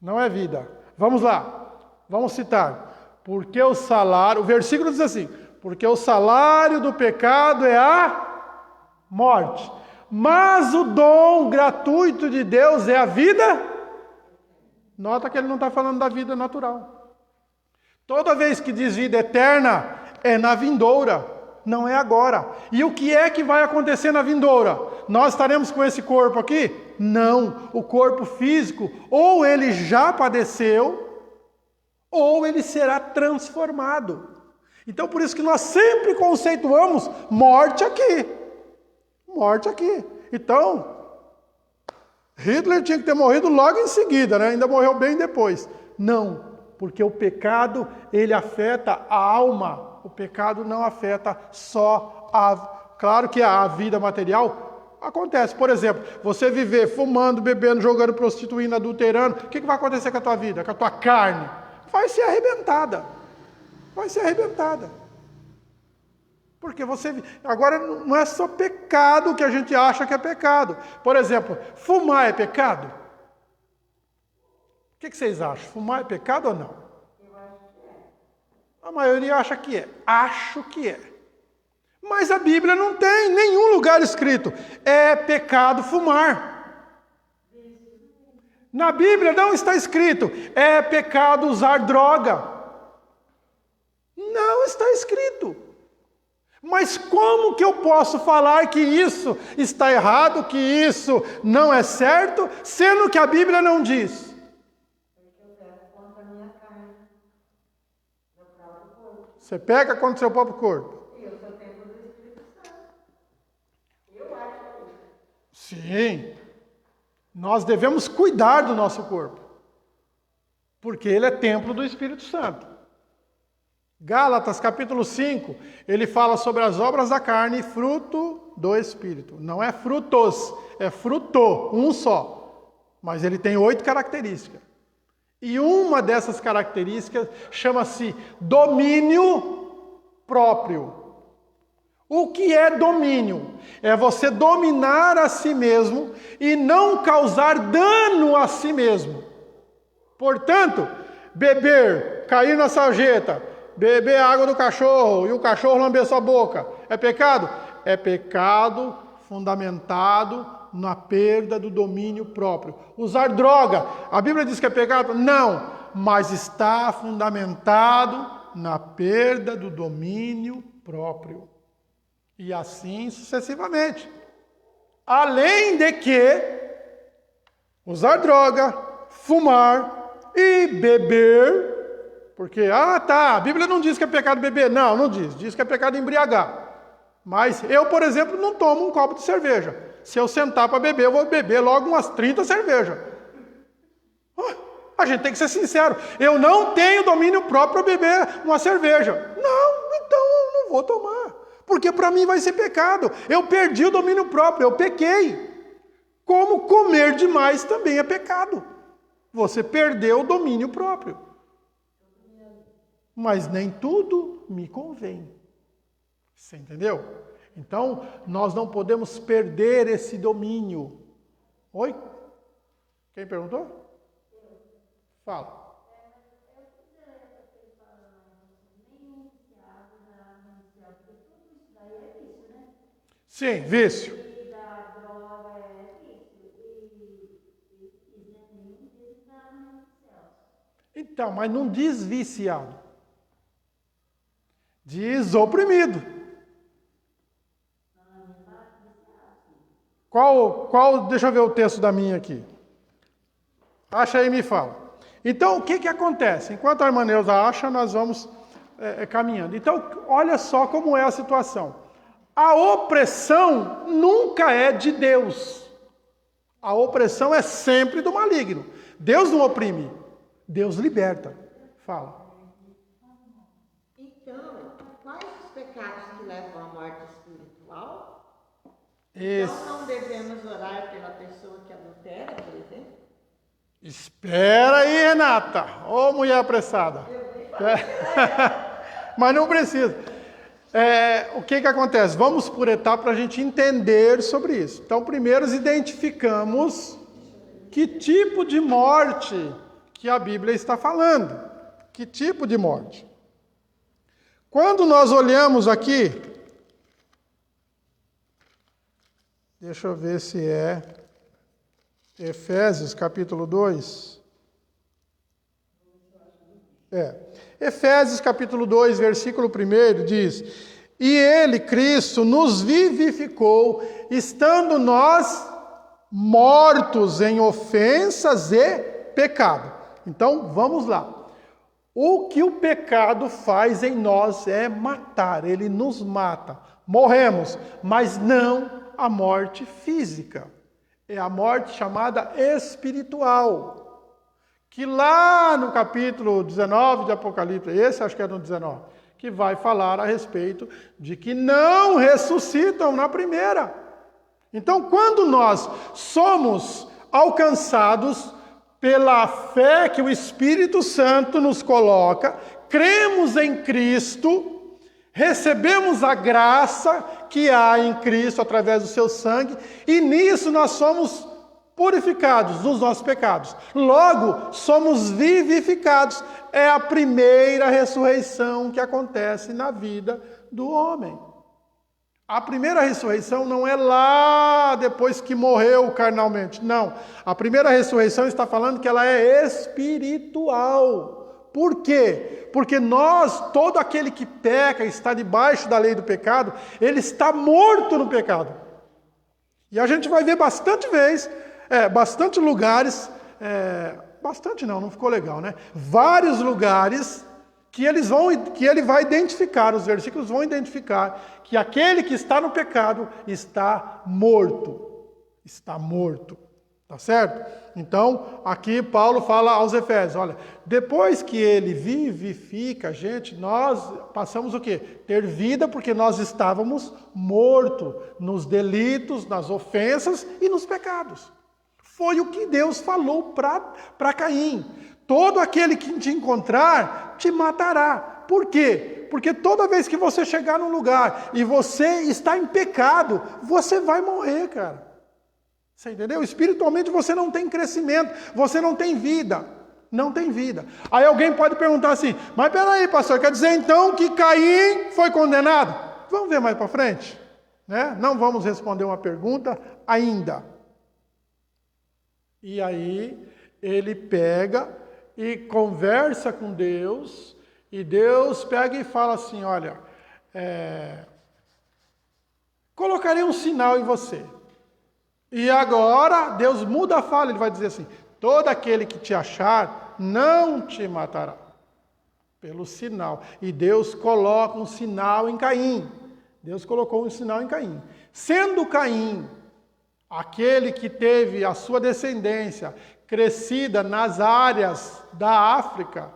Não é vida. Vamos lá. Vamos citar. Porque o salário, o versículo diz assim, porque o salário do pecado é a morte. Mas o dom gratuito de Deus é a vida. Nota que ele não está falando da vida natural. Toda vez que diz vida eterna, é na vindoura, não é agora. E o que é que vai acontecer na vindoura? Nós estaremos com esse corpo aqui? Não. O corpo físico, ou ele já padeceu, ou ele será transformado. Então, por isso que nós sempre conceituamos morte aqui. Morte aqui. Então, Hitler tinha que ter morrido logo em seguida, né? Ainda morreu bem depois. Não, porque o pecado, ele afeta a alma. O pecado não afeta só a... Claro que a vida material acontece. Por exemplo, você viver fumando, bebendo, jogando, prostituindo, adulterando, o que vai acontecer com a tua vida, com a tua carne? vai ser arrebentada. Vai ser arrebentada. Porque agora não é só pecado que a gente acha que é pecado. Por exemplo, fumar é pecado? O que vocês acham? Fumar é pecado ou não? Eu acho que é. A maioria acha que é. Acho que é. Mas a Bíblia não tem em nenhum lugar escrito: é pecado fumar. Na Bíblia não está escrito: é pecado usar droga. Não está escrito. Mas como que eu posso falar que isso está errado, que isso não é certo, sendo que a Bíblia não diz? Porque eu pego contra a minha carne, meu próprio corpo. Você pega contra o seu próprio corpo. E eu sou templo do Espírito Santo. Eu acho isso. Sim. Nós devemos cuidar do nosso corpo. Porque ele é templo do Espírito Santo. Gálatas capítulo 5, ele fala sobre as obras da carne e fruto do Espírito. Não é frutos, é fruto, um só. Mas ele tem 8 características. E uma dessas características chama-se domínio próprio. O que é domínio? É você dominar a si mesmo e não causar dano a si mesmo. Portanto, beber, cair na sarjeta, beber a água do cachorro e o cachorro lamber sua boca, é pecado? É pecado fundamentado na perda do domínio próprio. Usar droga, a Bíblia diz que é pecado? Não, mas está fundamentado na perda do domínio próprio. E assim sucessivamente. Além de que usar droga, fumar e beber. Porque, a Bíblia não diz que é pecado beber. Não, não diz. Diz que é pecado embriagar. Mas eu, por exemplo, não tomo um copo de cerveja. Se eu sentar para beber, eu vou beber logo umas 30 cervejas. A gente tem que ser sincero. Eu não tenho domínio próprio para beber uma cerveja. Não, então eu não vou tomar. Porque para mim vai ser pecado. Eu perdi o domínio próprio, eu pequei. Como comer demais também é pecado. Você perdeu o domínio próprio. Mas nem tudo me convém. Você entendeu? Então, nós não podemos perder esse domínio. Oi? Quem perguntou? Fala. Sim, vício. Então, mas não diz viciado. Diz oprimido. Deixa eu ver o texto da minha aqui. Acha aí e me fala. Então, o que acontece? Enquanto a irmã Neuza acha, nós vamos caminhando. Então, olha só como é a situação. A opressão nunca é de Deus. A opressão é sempre do maligno. Deus não oprime, Deus liberta. Fala. Quais os pecados que levam à morte espiritual? Esse... Então não devemos orar pela pessoa que adultera, por exemplo? Espera aí, Renata. Ô, mulher apressada. Mas não precisa. O que acontece? Vamos por etapa para a gente entender sobre isso. Então, primeiro identificamos que tipo de morte que a Bíblia está falando. Que tipo de morte? Quando nós olhamos aqui, deixa eu ver se é Efésios capítulo 2. Efésios capítulo 2, versículo 1 diz: E ele, Cristo, nos vivificou, estando nós mortos em ofensas e pecado. Então, vamos lá. O que o pecado faz em nós é matar, ele nos mata. Morremos, mas não a morte física. É a morte chamada espiritual. Que lá no capítulo 19 de Apocalipse, esse acho que é no 19, que vai falar a respeito de que não ressuscitam na primeira. Então, quando nós somos alcançados pela fé que o Espírito Santo nos coloca, cremos em Cristo, recebemos a graça que há em Cristo através do seu sangue, e nisso nós somos purificados dos nossos pecados. Logo, somos vivificados. É a primeira ressurreição que acontece na vida do homem. A primeira ressurreição não é lá depois que morreu carnalmente. Não. A primeira ressurreição está falando que ela é espiritual. Por quê? Porque todo aquele que peca, está debaixo da lei do pecado, ele está morto no pecado. E a gente vai ver bastante lugares, bastante não ficou legal, né? Vários lugares que ele vai identificar, os versículos vão identificar que aquele que está no pecado está morto. Está morto. Tá certo? Então, aqui Paulo fala aos Efésios, olha, depois que ele vivifica a gente, nós passamos o quê? Ter vida, porque nós estávamos mortos nos delitos, nas ofensas e nos pecados. Foi o que Deus falou para Caim. Todo aquele que te encontrar, te matará. Por quê? Porque toda vez que você chegar num lugar e você está em pecado, você vai morrer, cara. Você entendeu? Espiritualmente você não tem crescimento, você não tem vida. Não tem vida. Aí alguém pode perguntar assim, mas peraí, pastor, quer dizer então que Caim foi condenado? Vamos ver mais para frente? Né? Não vamos responder uma pergunta ainda. E aí ele pega e conversa com Deus, e Deus pega e fala assim, olha, colocarei um sinal em você. E agora Deus muda a fala, ele vai dizer assim, todo aquele que te achar não te matará. Pelo sinal. E Deus coloca um sinal em Caim. Deus colocou um sinal em Caim. Sendo Caim aquele que teve a sua descendência crescida nas áreas da África,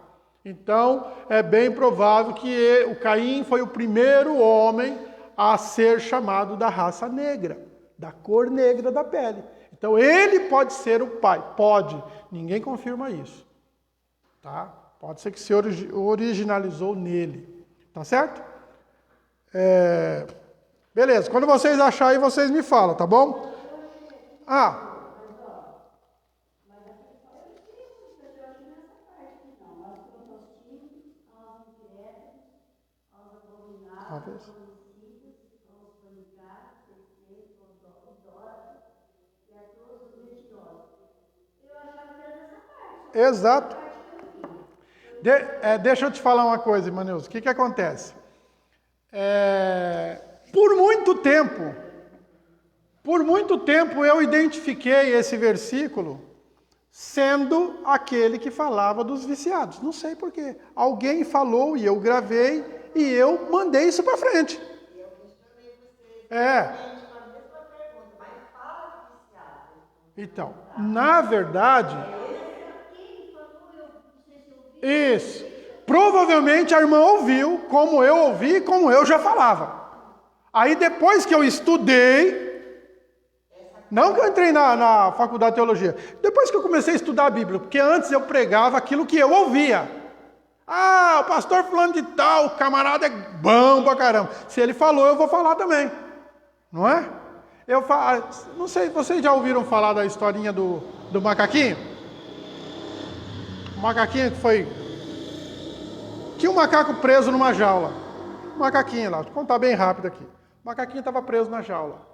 então é bem provável que o Caim foi o primeiro homem a ser chamado da raça negra, da cor negra da pele. Então ele pode ser o pai, pode, ninguém confirma isso, tá? Pode ser que se originalizou nele, tá certo? Beleza, quando vocês acharem, vocês me falam, tá bom? Exato. Deixa eu te falar uma coisa, Imanilson. O que acontece? Por muito tempo eu identifiquei esse versículo sendo aquele que falava dos viciados. Não sei porquê. Alguém falou e eu gravei e eu mandei isso para frente. Então, na verdade... Isso. Provavelmente a irmã ouviu, como eu ouvi, como eu já falava. Aí depois que eu estudei, não que eu entrei na faculdade de teologia, depois que eu comecei a estudar a Bíblia, porque antes eu pregava aquilo que eu ouvia. O pastor fulano de tal, o camarada é bom pra caramba. Se ele falou, eu vou falar também. Não é? Não sei, vocês já ouviram falar da historinha do macaquinho? O macaquinho tinha um macaco preso numa jaula. Um macaquinho lá, vou contar bem rápido aqui. O macaquinho estava preso na jaula.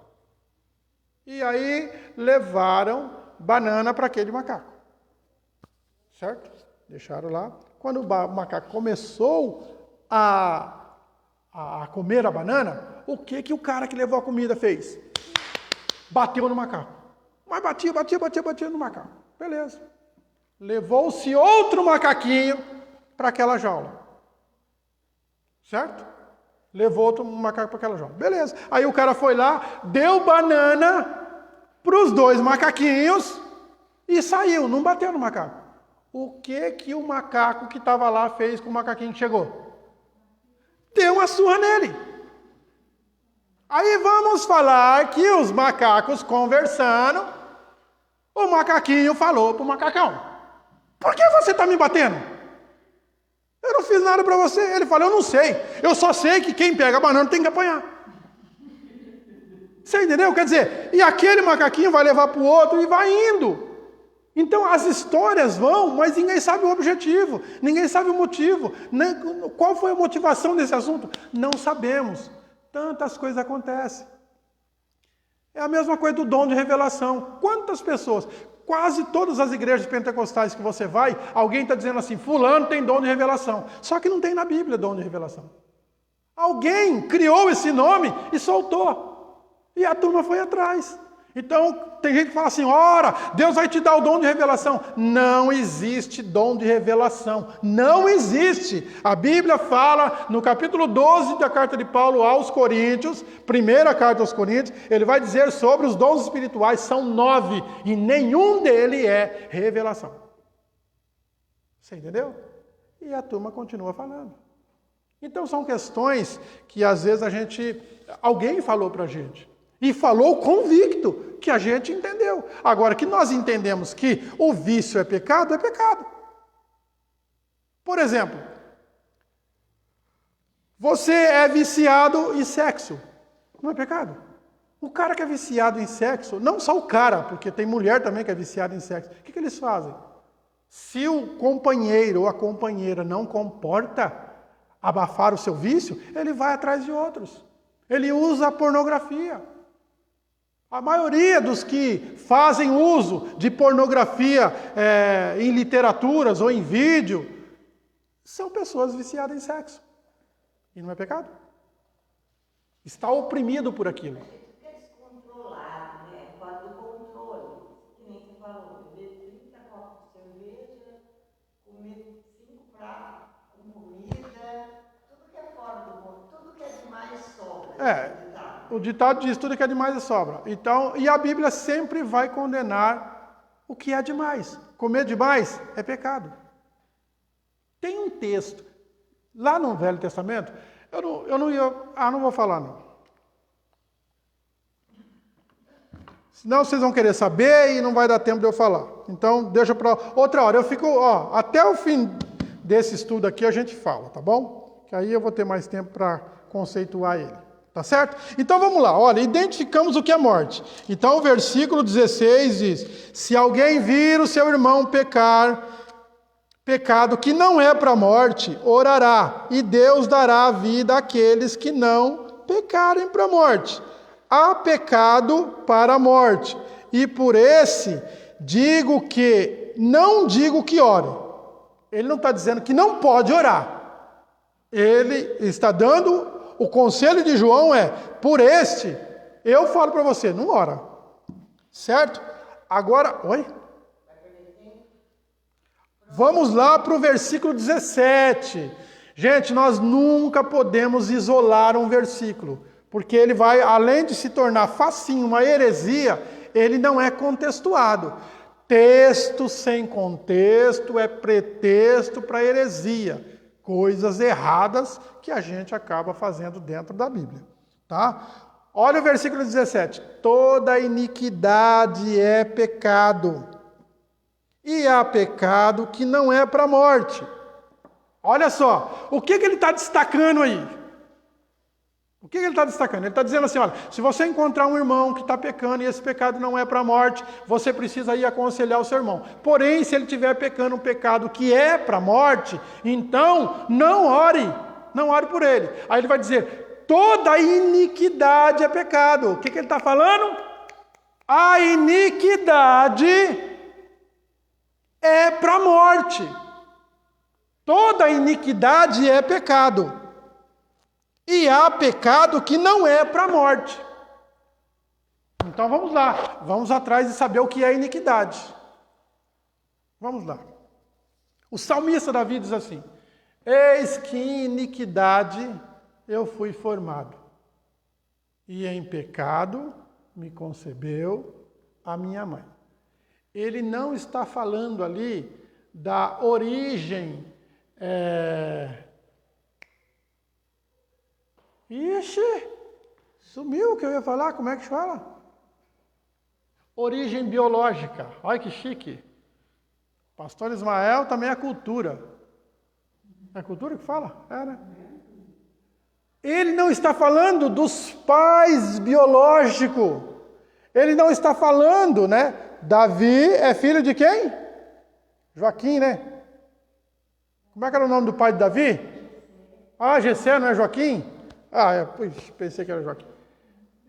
E aí levaram banana para aquele macaco. Certo? Deixaram lá. Quando o macaco começou a comer a banana, o que o cara que levou a comida fez? Bateu no macaco. Mas batia no macaco. Beleza. Levou-se outro macaquinho para aquela jaula. Certo? Levou outro macaco para aquela jaula. Beleza. Aí o cara foi lá, deu banana para os dois macaquinhos e saiu. Não bateu no macaco. O que o macaco que estava lá fez com o macaquinho que chegou? Deu uma surra nele. Aí vamos falar que os macacos conversando, o macaquinho falou para o macacão. Por que você está me batendo? Eu não fiz nada para você. Ele fala, eu não sei. Eu só sei que quem pega a banana tem que apanhar. Você entendeu? Quer dizer, e aquele macaquinho vai levar para o outro e vai indo. Então as histórias vão, mas ninguém sabe o objetivo, ninguém sabe o motivo. Qual foi a motivação desse assunto? Não sabemos. Tantas coisas acontecem. É a mesma coisa do dom de revelação. Quantas pessoas, quase todas as igrejas pentecostais que você vai, alguém está dizendo assim, fulano tem dom de revelação. Só que não tem na Bíblia dom de revelação. Alguém criou esse nome e soltou. E a turma foi atrás. Então, tem gente que fala assim, ora, Deus vai te dar o dom de revelação. Não existe dom de revelação. Não existe. A Bíblia fala, no capítulo 12 da carta de Paulo aos Coríntios, primeira carta aos Coríntios, ele vai dizer sobre os dons espirituais, são 9, e nenhum deles é revelação. Você entendeu? E a turma continua falando. Então, são questões que, às vezes, alguém falou para a gente. E falou convicto, que a gente entendeu. Agora, que nós entendemos que o vício é pecado, é pecado. Por exemplo, você é viciado em sexo, não é pecado? O cara que é viciado em sexo, não só o cara, porque tem mulher também que é viciada em sexo, o que eles fazem? Se o companheiro ou a companheira não comporta abafar o seu vício, ele vai atrás de outros. Ele usa a pornografia. A maioria dos que fazem uso de pornografia em literaturas ou em vídeo são pessoas viciadas em sexo. E não é pecado. Está oprimido por aquilo. É descontrolado, né? Quando o controle, que nem você falou, beber 30 copos de cerveja, comer 5 pratos com comida, tudo que é fora do mundo, tudo que é demais sobra. O ditado diz, tudo que é demais é sobra. Então, e a Bíblia sempre vai condenar o que é demais. Comer demais é pecado. Tem um texto, lá no Velho Testamento, não vou falar não. Senão vocês vão querer saber e não vai dar tempo de eu falar. Então, deixa para outra hora. Eu fico, até o fim desse estudo aqui a gente fala, tá bom? Que aí eu vou ter mais tempo para conceituar ele. Tá certo? Então vamos lá, olha, identificamos o que é morte. Então o versículo 16 diz, se alguém vir o seu irmão pecado que não é para a morte, orará, e Deus dará vida àqueles que não pecarem para a morte. Há pecado para a morte, e por esse não digo que ore. Ele não está dizendo que não pode orar. Ele está dando... O conselho de João é, por este, eu falo para você, não ora. Certo? Agora, vamos lá para o versículo 17. Gente, nós nunca podemos isolar um versículo, porque ele vai, além de se tornar facinho uma heresia, ele não é contextuado. Texto sem contexto é pretexto para heresia. Coisas erradas que a gente acaba fazendo dentro da Bíblia, tá? Olha o versículo 17. Toda iniquidade é pecado, e há pecado que não é para a morte. Olha só, o que ele está destacando aí? O que ele está destacando? Ele está dizendo assim, olha, se você encontrar um irmão que está pecando e esse pecado não é para a morte, você precisa ir aconselhar o seu irmão. Porém, se ele estiver pecando um pecado que é para a morte, então não ore por ele. Aí ele vai dizer, toda iniquidade é pecado. O que ele está falando? A iniquidade é para a morte. Toda iniquidade é pecado. E há pecado que não é para a morte. Então vamos lá, vamos atrás de saber o que é iniquidade. Vamos lá. O salmista Davi diz assim, eis que em iniquidade eu fui formado, e em pecado me concebeu a minha mãe. Ele não está falando ali da origem... Ixi, sumiu o que eu ia falar, como é que fala? Origem biológica, olha que chique. Pastor Ismael também é cultura. É cultura que fala? É, né? Ele não está falando dos pais biológicos. Ele não está falando, né? Davi é filho de quem? Joaquim, né? Como é que era o nome do pai de Davi? Ah, Jessé, não é Joaquim? Ah, pensei que era Joaquim.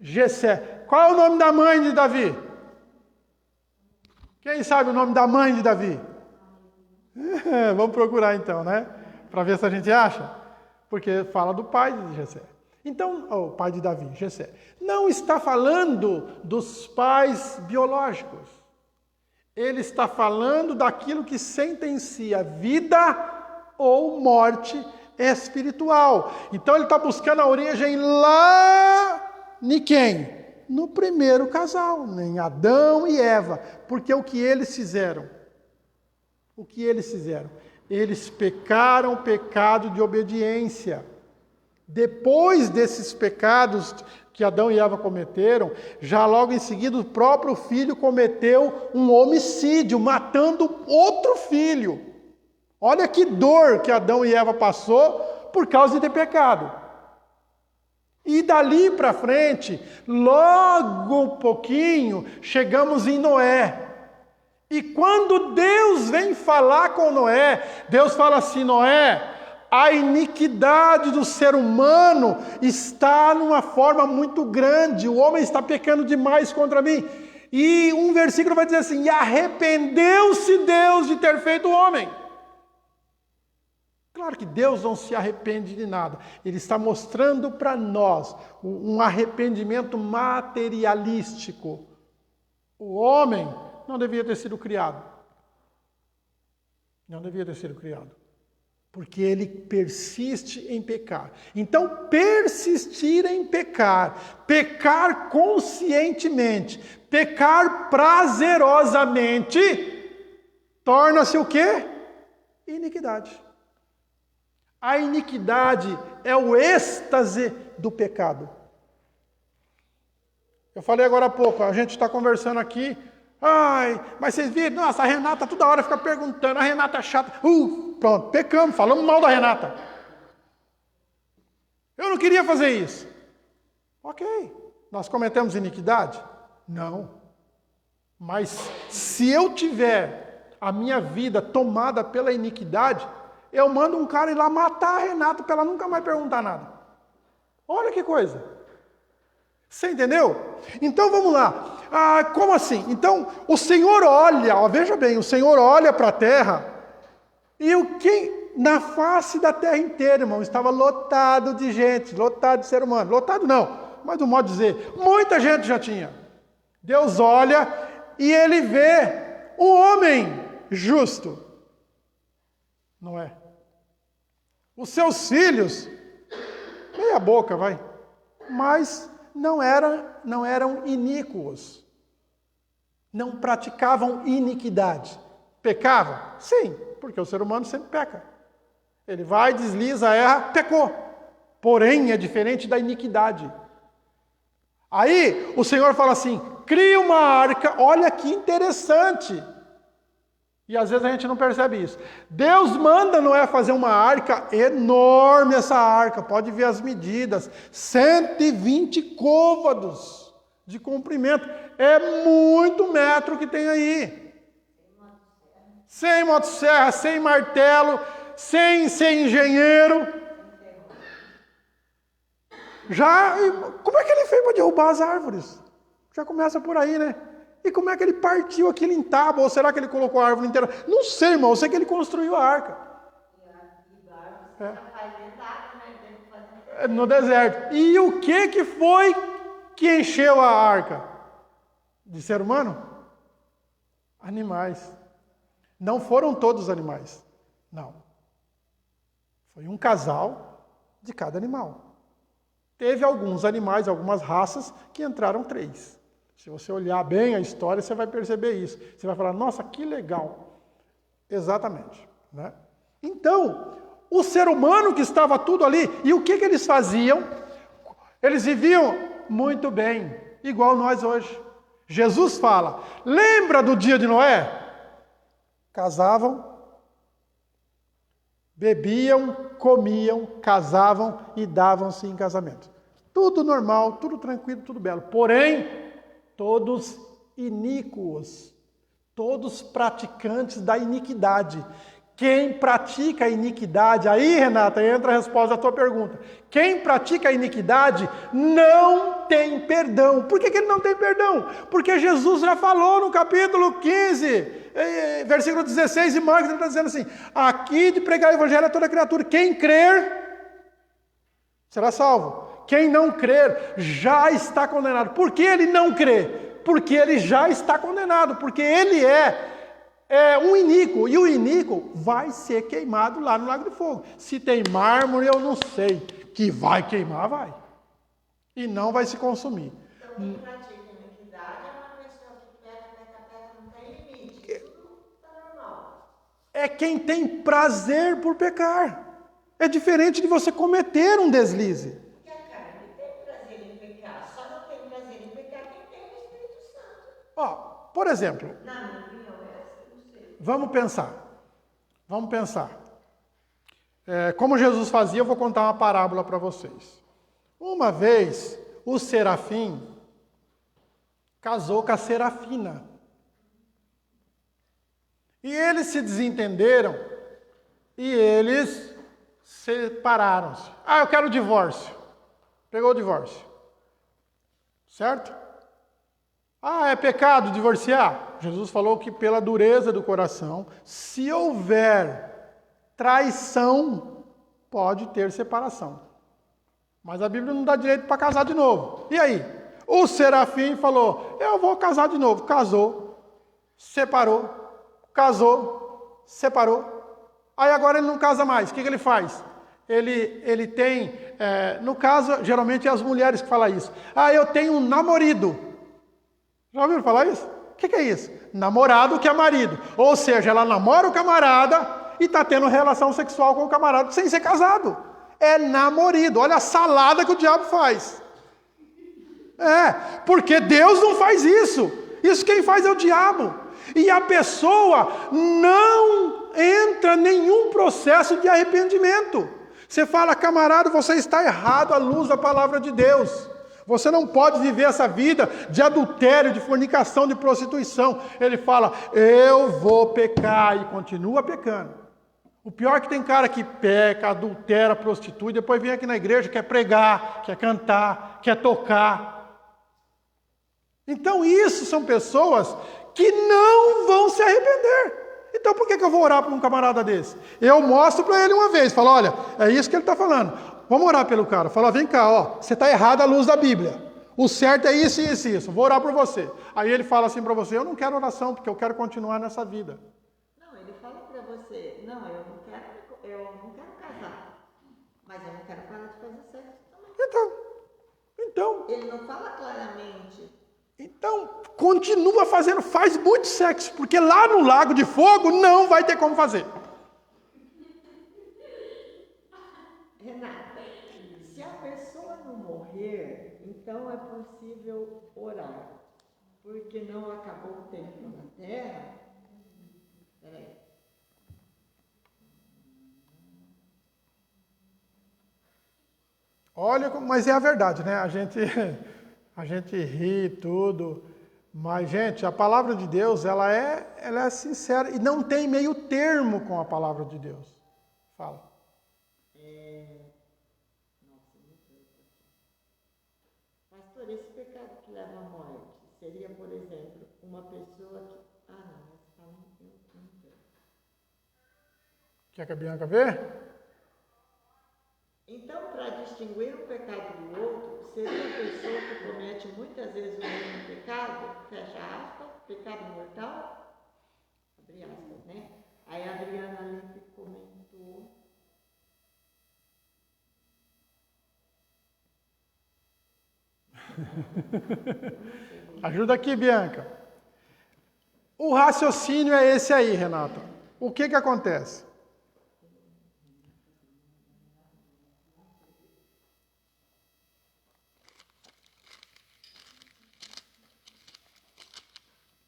Jessé. Qual é o nome da mãe de Davi? Quem sabe o nome da mãe de Davi? Vamos procurar então, né? Para ver se a gente acha. Porque fala do pai de Jessé. Então, o pai de Davi, Jessé. Não está falando dos pais biológicos. Ele está falando daquilo que sentencia vida ou morte espiritual. Então ele está buscando a origem lá em quem? No primeiro casal, em Adão e Eva. Porque o que eles fizeram? O que eles fizeram? Eles pecaram o pecado de obediência. Depois desses pecados que Adão e Eva cometeram, já logo em seguida o próprio filho cometeu um homicídio, matando outro filho. Olha que dor que Adão e Eva passou por causa de ter pecado. E dali para frente, logo um pouquinho, chegamos em Noé. E quando Deus vem falar com Noé, Deus fala assim: Noé, a iniquidade do ser humano está numa forma muito grande, o homem está pecando demais contra mim. E um versículo vai dizer assim: e arrependeu-se Deus de ter feito o homem. Claro que Deus não se arrepende de nada. Ele está mostrando para nós um arrependimento materialístico. O homem não devia ter sido criado. Não devia ter sido criado. Porque ele persiste em pecar. Então, persistir em pecar, pecar conscientemente, pecar prazerosamente, torna-se o quê? Iniquidade. A iniquidade é o êxtase do pecado. Eu falei agora há pouco, a gente está conversando aqui, mas vocês viram? Nossa, a Renata toda hora fica perguntando, a Renata é chata. Pronto, pecamos, falamos mal da Renata. Eu não queria fazer isso. Ok, nós cometemos iniquidade? Não. Mas se eu tiver a minha vida tomada pela iniquidade, eu mando um cara ir lá matar a Renata para ela nunca mais perguntar nada. Olha que coisa. Você entendeu? Então vamos lá. Como assim? Então o Senhor olha, veja bem, o Senhor olha para a terra e na face da terra inteira, irmão, estava lotado de gente, lotado de ser humano. Lotado não, mas do modo de dizer, muita gente já tinha. Deus olha e ele vê um homem justo. Não é? Os seus filhos, meia boca, vai, mas não eram iníquos, não praticavam iniquidade. Pecavam? Sim, porque o ser humano sempre peca. Ele vai, desliza, erra, pecou. Porém, é diferente da iniquidade. Aí, o Senhor fala assim, cria uma arca, olha que interessante. E às vezes a gente não percebe isso. Deus manda Noé fazer uma arca enorme, essa arca, pode ver as medidas, 120 côvados de comprimento. É muito metro que tem aí. Sem motosserra, sem martelo, sem engenheiro. Como é que ele fez para derrubar as árvores? Já começa por aí, né? E como é que ele partiu aquilo em tábua? Ou será que ele colocou a árvore inteira? Não sei, irmão. Eu sei que ele construiu a arca. No deserto. E o que foi que encheu a arca? De ser humano? Animais. Não foram todos animais. Não. Foi um casal de cada animal. Teve alguns animais, algumas raças, que entraram 3. Se você olhar bem a história, você vai perceber isso. Você vai falar, nossa, que legal. Exatamente. Né? Então, o ser humano que estava tudo ali, e o que eles faziam? Eles viviam muito bem, igual nós hoje. Jesus fala, lembra do dia de Noé? casavam, bebiam, comiam, casavam e davam-se em casamento. Tudo normal, tudo tranquilo, tudo belo. Porém, todos iníquos, todos praticantes da iniquidade. Quem pratica a iniquidade, aí, Renata, entra a resposta à tua pergunta. Quem pratica a iniquidade não tem perdão. Por que ele não tem perdão? Porque Jesus já falou no capítulo 15, versículo 16 de Marcos, ele está dizendo assim, aqui de pregar o evangelho a toda criatura, quem crer será salvo. Quem não crer já está condenado. Por que ele não crê? Porque ele já está condenado, porque ele é um iníquo, e o iníquo vai ser queimado lá no lago de fogo. Se tem mármore, eu não sei, que vai queimar, vai. E não vai se consumir. Então, quem pratica iniquidade é uma pessoa que peca, não tem limite. Tudo está normal. É quem tem prazer por pecar. É diferente de você cometer um deslize. Porque a carne tem prazer em pecar, só não tem prazer em pecar quem tem o Espírito Santo. Ó, por exemplo, Na minha opinião, não sei. vamos pensar. Como Jesus fazia, eu vou contar uma parábola para vocês. Uma vez, o Serafim casou com a Serafina. E eles se desentenderam e eles separaram-se. Ah, eu quero o divórcio. Pegou o divórcio. Certo? Ah, é pecado divorciar? Jesus falou que pela dureza do coração, se houver traição, pode ter separação. Mas a Bíblia não dá direito para casar de novo. E aí? O Serafim falou, eu vou casar de novo. Casou, separou, casou, separou. Aí agora ele não casa mais. O que ele faz? Ele tem, no caso, geralmente é as mulheres que falam isso. Ah, eu tenho um namorado. Já ouviram falar isso? O que é isso? Namorado que é marido. Ou seja, ela namora o camarada e está tendo relação sexual com o camarada sem ser casado. É namorado. Olha a salada que o diabo faz. Porque Deus não faz isso. Isso quem faz é o diabo. E a pessoa não entra em nenhum processo de arrependimento. Você fala, camarada, você está errado à luz da palavra de Deus. Você não pode viver essa vida de adultério, de fornicação, de prostituição. Ele fala, eu vou pecar, e continua pecando. O pior é que tem cara que peca, adultera, prostitui, depois vem aqui na igreja, quer pregar, quer cantar, quer tocar. Então isso são pessoas que não vão se arrepender. Então por que eu vou orar por um camarada desse? Eu mostro para ele uma vez, falo, olha, é isso que ele está falando. Vamos orar pelo cara. Fala, vem cá, ó, você está errado à luz da Bíblia. O certo é isso, isso e isso. Vou orar por você. Aí ele fala assim para você, eu não quero oração, porque eu quero continuar nessa vida. Não, ele fala para você, não, eu não quero casar, mas eu não quero parar de fazer sexo também. Então. Ele não fala claramente. Então, continua fazendo, faz muito sexo, porque lá no lago de fogo não vai ter como fazer. Renata, se a pessoa não morrer, então é possível orar, porque não acabou o tempo na terra. Peraí. Olha, mas é a verdade, né? A gente ri tudo, mas, gente, a palavra de Deus, ela é sincera e não tem meio termo com a palavra de Deus. Fala. Pastor, esse pecado que leva à morte seria, por exemplo, uma pessoa que... Ah, não, mas fala em Quer que a Bianca vê? Então, para distinguir um pecado do outro, seria a pessoa que comete muitas vezes o mesmo pecado, fecha aspas, pecado mortal, abre aspas, né? Aí a Adriana ali comentou. Ajuda aqui, Bianca. O raciocínio é esse aí, Renata. O que acontece?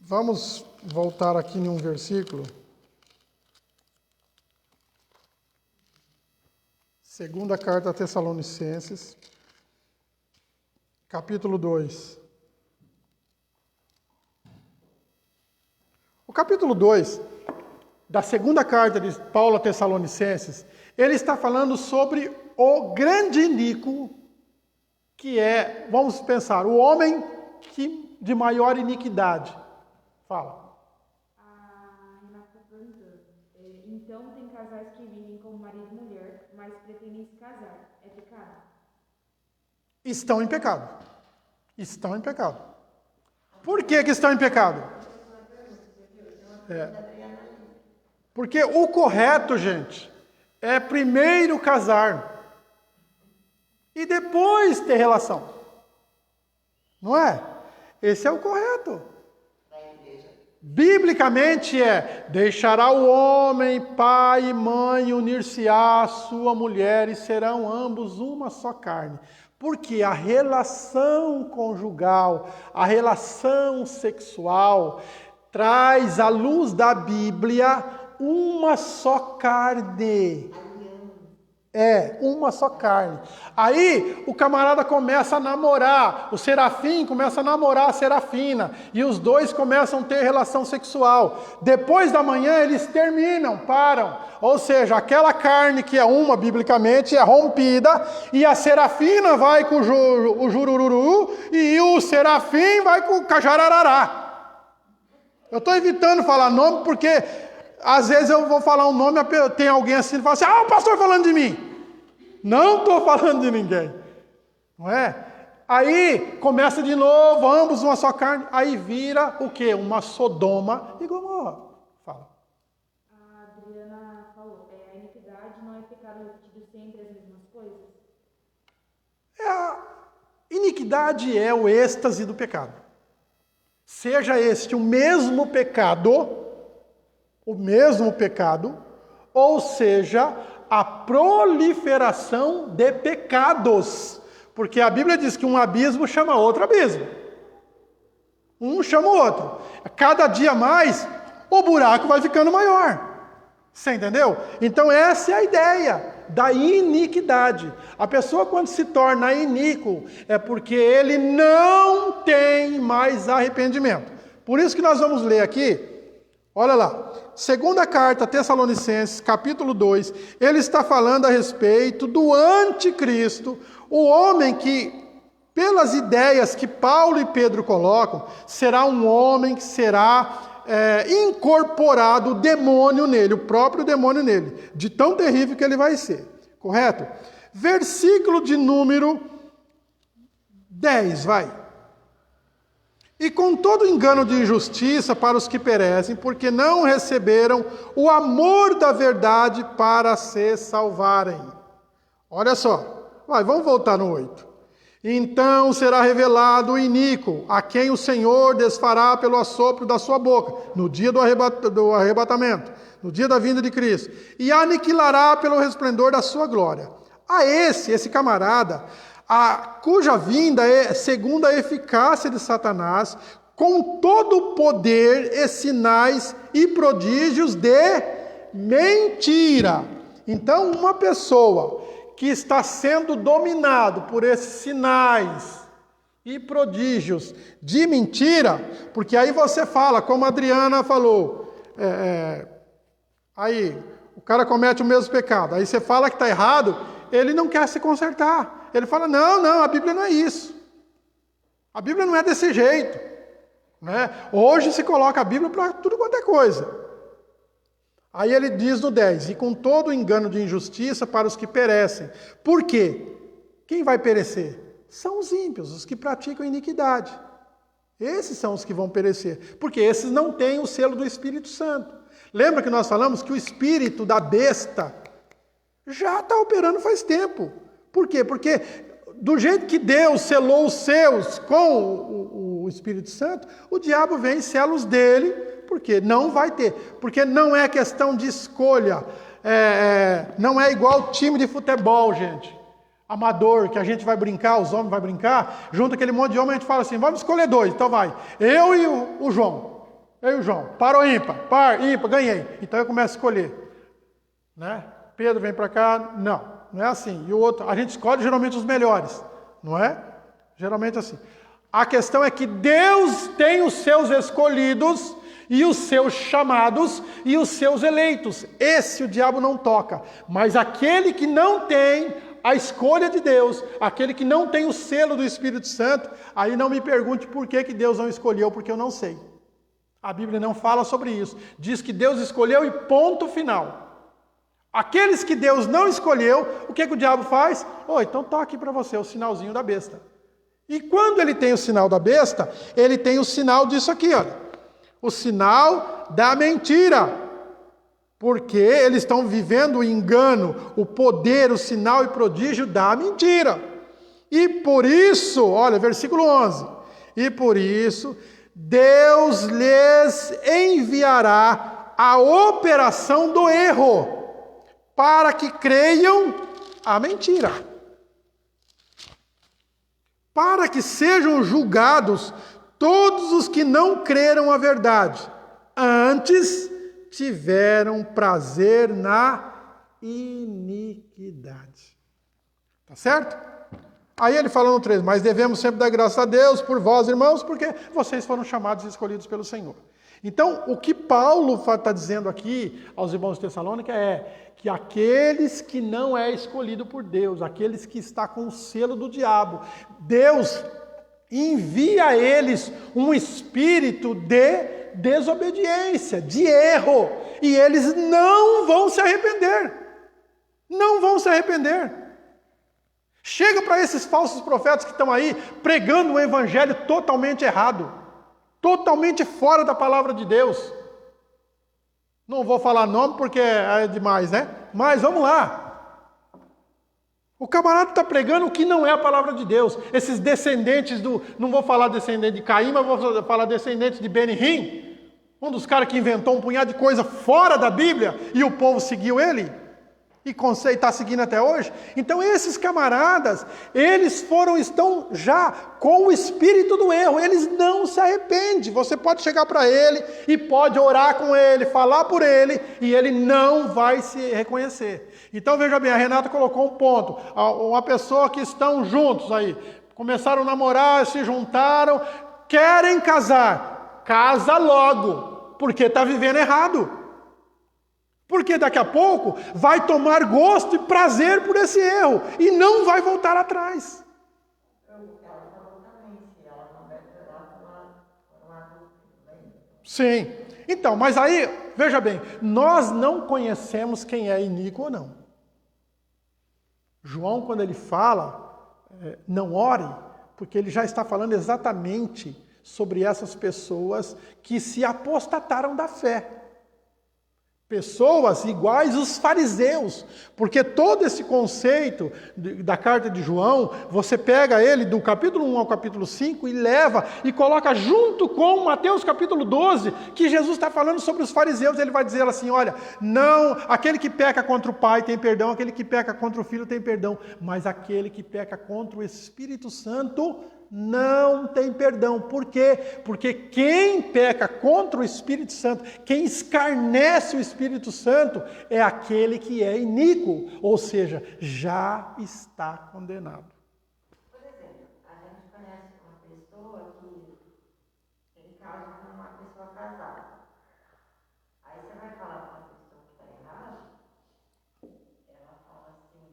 Vamos voltar aqui em um versículo Segunda carta a Tessalonicenses, capítulo 2. O capítulo 2 da segunda carta de Paulo a Tessalonicenses, ele está falando sobre o grande iníquo, que é, vamos pensar, o homem de maior iniquidade. Fala. A Renata está perguntando. Então, tem casais que vivem como marido e mulher, mas pretendem se casar. É pecado? Estão em pecado. Estão em pecado. Por que estão em pecado? Porque o correto, gente, é primeiro casar e depois ter relação. Não é? Esse é o correto. Biblicamente deixará o homem, pai e mãe, unir-se-á à sua mulher e serão ambos uma só carne. Porque a relação conjugal, a relação sexual, traz à luz da Bíblia uma só carne. Uma só carne. Aí o camarada começa a namorar, o serafim começa a namorar a serafina, e os dois começam a ter relação sexual. Depois da manhã eles terminam, param. Ou seja, aquela carne que é uma, biblicamente, é rompida, e a serafina vai com o jurururu, e o serafim vai com o cajararará. Eu estou evitando falar nome porque às vezes eu vou falar um nome, tem alguém assim e fala assim, o pastor falando de mim. Não estou falando de ninguém. Não é? Aí começa de novo, ambos uma só carne, aí vira o quê? Uma Sodoma e Gomorra. Fala. A Adriana falou, a iniquidade não é pecado repetido sempre as mesmas coisas? A iniquidade é o êxtase do pecado. Seja este o mesmo pecado, ou seja, a proliferação de pecados. Porque a Bíblia diz que um abismo chama outro abismo. Um chama o outro. Cada dia mais, o buraco vai ficando maior. Você entendeu? Então essa é a ideia da iniquidade. A pessoa quando se torna iníquo é porque ele não tem mais arrependimento. Por isso que nós vamos ler aqui, olha lá, segunda carta a Tessalonicenses, capítulo 2, ele está falando a respeito do anticristo, o homem que, pelas ideias que Paulo e Pedro colocam, será um homem que será incorporado o demônio nele, o próprio demônio nele, de tão terrível que ele vai ser, correto? Versículo de número 10, vai. E com todo engano de injustiça para os que perecem, porque não receberam o amor da verdade para se salvarem. Olha só, vamos voltar no 8. Então será revelado o iníquo, a quem o Senhor desfará pelo assopro da sua boca, no dia do arrebatamento, no dia da vinda de Cristo, e aniquilará pelo resplendor da sua glória. A esse camarada, cuja vinda é segundo a eficácia de Satanás, com todo o poder e sinais e prodígios de mentira. Então, uma pessoa que está sendo dominado por esses sinais e prodígios de mentira, porque aí você fala, como a Adriana falou, aí o cara comete o mesmo pecado, aí você fala que está errado, ele não quer se consertar. Ele fala, não, a Bíblia não é isso. A Bíblia não é desse jeito. Né? Hoje se coloca a Bíblia para tudo quanto é coisa. Aí ele diz no 10, e com todo o engano de injustiça para os que perecem. Por quê? Quem vai perecer? São os ímpios, os que praticam iniquidade. Esses são os que vão perecer. Porque esses não têm o selo do Espírito Santo. Lembra que nós falamos que o espírito da besta já está operando faz tempo. Por quê? Porque do jeito que Deus selou os seus com o Espírito Santo, o diabo vem e sela os dele, porque não vai ter. Porque não é questão de escolha. Não é igual time de futebol, gente. Amador, que a gente vai brincar, os homens vão brincar, junto aquele monte de homem, a gente fala assim, vamos escolher dois, então vai. Eu e o João. Eu e o João. Par ou ímpar? Par, ímpar, ganhei. Então eu começo a escolher. Né? Pedro vem para cá, não. não é assim. E o outro, a gente escolhe geralmente os melhores, não é? Geralmente assim. A questão é que Deus tem os seus escolhidos e os seus chamados e os seus eleitos. Esse o diabo não toca. Mas aquele que não tem a escolha de Deus, aquele que não tem o selo do Espírito Santo, aí não me pergunte por que Deus não escolheu, porque eu não sei. A Bíblia não fala sobre isso. Diz que Deus escolheu e ponto final. Aqueles que Deus não escolheu, o que o diabo faz? Então está aqui para você o sinalzinho da besta. E quando ele tem o sinal da besta, ele tem o sinal disso aqui, olha. O sinal da mentira. Porque eles estão vivendo o engano, o poder, o sinal e prodígio da mentira. E por isso, olha, versículo 11. E por isso, Deus lhes enviará a operação do erro, para que creiam a mentira. Para que sejam julgados todos os que não creram a verdade, antes tiveram prazer na iniquidade. Tá certo? Aí ele fala no 3, mas devemos sempre dar graças a Deus por vós, irmãos, porque vocês foram chamados e escolhidos pelo Senhor. Então, o que Paulo está dizendo aqui aos irmãos de Tessalônica é que aqueles que não é escolhido por Deus, aqueles que está com o selo do diabo, Deus envia a eles um espírito de desobediência, de erro, e eles não vão se arrepender. Não vão se arrepender. Chega para esses falsos profetas que estão aí pregando um evangelho totalmente errado, totalmente fora da palavra de Deus. Não vou falar nome porque é demais, né? Mas vamos lá. O camarada está pregando o que não é a palavra de Deus. Esses descendentes não vou falar descendente de Caim, mas vou falar descendentes de Benihim, um dos caras que inventou um punhado de coisa fora da Bíblia e o povo seguiu ele. E está seguindo até hoje. Então esses camaradas, estão já com o espírito do erro, eles não se arrependem. Você pode chegar para ele e pode orar com ele, falar por ele, e ele não vai se reconhecer. Então veja bem, a Renata colocou um ponto, uma pessoa que estão juntos aí, começaram a namorar, se juntaram, querem casar, casa logo, porque está vivendo errado. Porque daqui a pouco vai tomar gosto e prazer por esse erro e não vai voltar atrás. Sim. Então, mas aí, veja bem, nós não conhecemos quem é iníquo ou não. João, quando ele fala, não ore, porque ele já está falando exatamente sobre essas pessoas que se apostataram da fé. Pessoas iguais aos fariseus, porque todo esse conceito da carta de João, você pega ele do capítulo 1 ao capítulo 5 e leva e coloca junto com Mateus capítulo 12, que Jesus está falando sobre os fariseus. Ele vai dizer assim, olha, não, aquele que peca contra o pai tem perdão, aquele que peca contra o filho tem perdão, mas aquele que peca contra o Espírito Santo não tem perdão. Por quê? Porque quem peca contra o Espírito Santo, quem escarnece o Espírito Santo, é aquele que é iníquo, ou seja, já está condenado. Por exemplo, a gente conhece uma pessoa que tem caso com uma pessoa casada. Aí você vai falar com a pessoa que está errada, ela fala assim,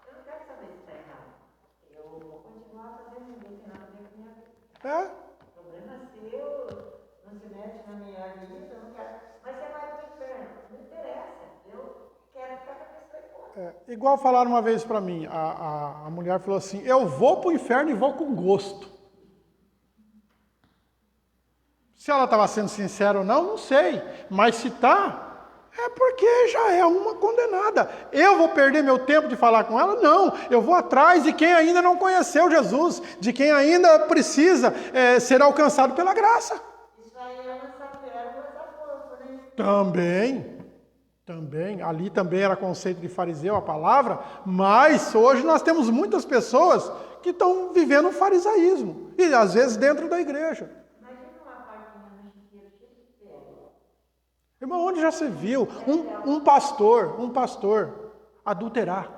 eu não quero saber se está errado. Eu vou continuar fazendo, não tem nada a ver com a minha vida. O problema é seu, não se mete na minha vida, eu não quero. Mas você vai para o inferno, não interessa. Eu quero ficar com a pessoa e pronto. Igual falaram uma vez para mim, a mulher falou assim, eu vou para o inferno e vou com gosto. Se ela estava sendo sincera ou não, não sei. Mas se está, é porque já é uma condenada. Eu vou perder meu tempo de falar com ela? Não. Eu vou atrás de quem ainda não conheceu Jesus, de quem ainda precisa ser alcançado pela graça. Isso aí é lançar pérolas da força, né? Também. Ali também era conceito de fariseu, a palavra, mas hoje nós temos muitas pessoas que estão vivendo o farisaísmo, e às vezes dentro da igreja. Irmão, onde já se viu um pastor adulterar?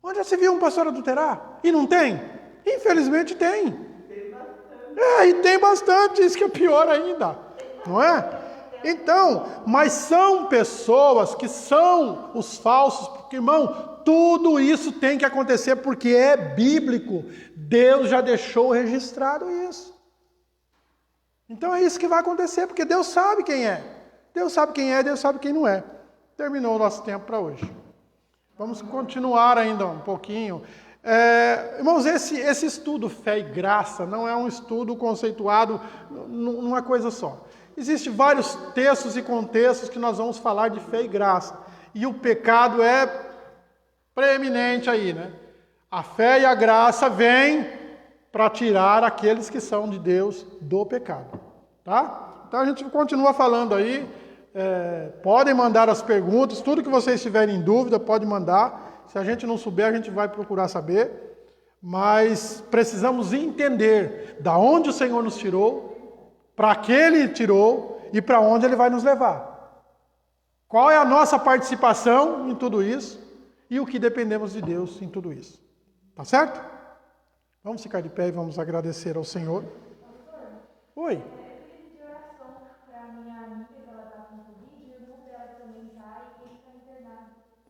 Onde já se viu um pastor adulterar? E não tem? Infelizmente tem. E tem bastante, isso que é pior ainda, não é? Então, mas são pessoas que são os falsos, porque, irmão, tudo isso tem que acontecer porque é bíblico. Deus já deixou registrado isso. Então é isso que vai acontecer, porque Deus sabe quem é. Deus sabe quem é, Deus sabe quem não é. Terminou o nosso tempo para hoje. Vamos continuar ainda um pouquinho. Irmãos, esse estudo Fé e Graça não é um estudo conceituado numa coisa só. Existem vários textos e contextos que nós vamos falar de fé e graça. E o pecado é preeminente aí, né? A fé e a graça vêm para tirar aqueles que são de Deus do pecado. Tá? Então a gente continua falando aí. Podem mandar as perguntas, tudo que vocês tiverem em dúvida, pode mandar. Se a gente não souber, a gente vai procurar saber. Mas precisamos entender da onde o Senhor nos tirou, para que Ele tirou e para onde Ele vai nos levar. Qual é a nossa participação em tudo isso e o que dependemos de Deus em tudo isso. Tá certo? Vamos ficar de pé e vamos agradecer ao Senhor. Oi.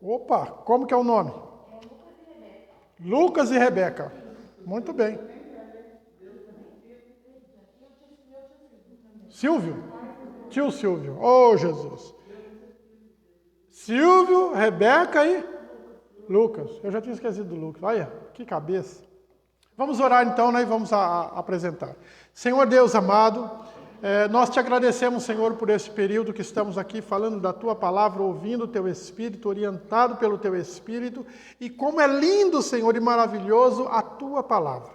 Opa, como que é o nome? Lucas e Rebeca. Muito bem. Silvio? Tio Silvio. Oh, Jesus. Silvio, Rebeca e Lucas. Eu já tinha esquecido do Lucas. Olha, que cabeça. Vamos orar então, né? E vamos apresentar. Senhor Deus amado, nós te agradecemos, Senhor, por esse período que estamos aqui falando da Tua palavra, ouvindo o Teu Espírito, orientado pelo Teu Espírito. E como é lindo, Senhor, e maravilhoso a Tua palavra.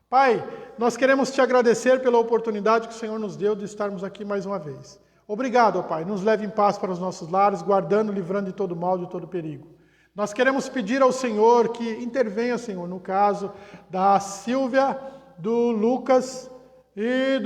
Pai, nós queremos te agradecer pela oportunidade que o Senhor nos deu de estarmos aqui mais uma vez. Obrigado, ó Pai. Nos leve em paz para os nossos lares, guardando, livrando de todo mal, de todo perigo. Nós queremos pedir ao Senhor que intervenha, Senhor, no caso da Silvia, do Lucas e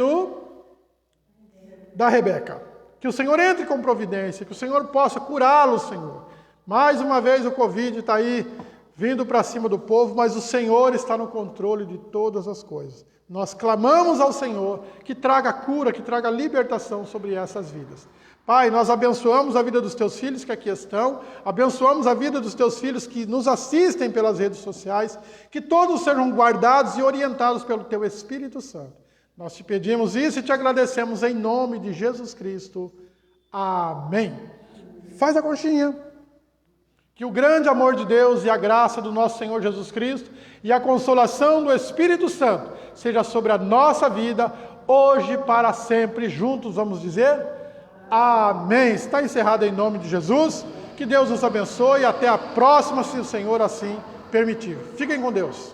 da Rebeca. Que o Senhor entre com providência, que o Senhor possa curá-los, Senhor. Mais uma vez o Covid está aí vindo para cima do povo, mas o Senhor está no controle de todas as coisas. Nós clamamos ao Senhor que traga cura, que traga libertação sobre essas vidas. Pai, nós abençoamos a vida dos teus filhos que aqui estão, abençoamos a vida dos teus filhos que nos assistem pelas redes sociais, que todos sejam guardados e orientados pelo teu Espírito Santo. Nós te pedimos isso e te agradecemos em nome de Jesus Cristo. Amém. Faz a conchinha. Que o grande amor de Deus e a graça do nosso Senhor Jesus Cristo e a consolação do Espírito Santo seja sobre a nossa vida, hoje e para sempre. Juntos vamos dizer amém. Está encerrado em nome de Jesus. Que Deus nos abençoe e até a próxima, se o Senhor assim permitir. Fiquem com Deus.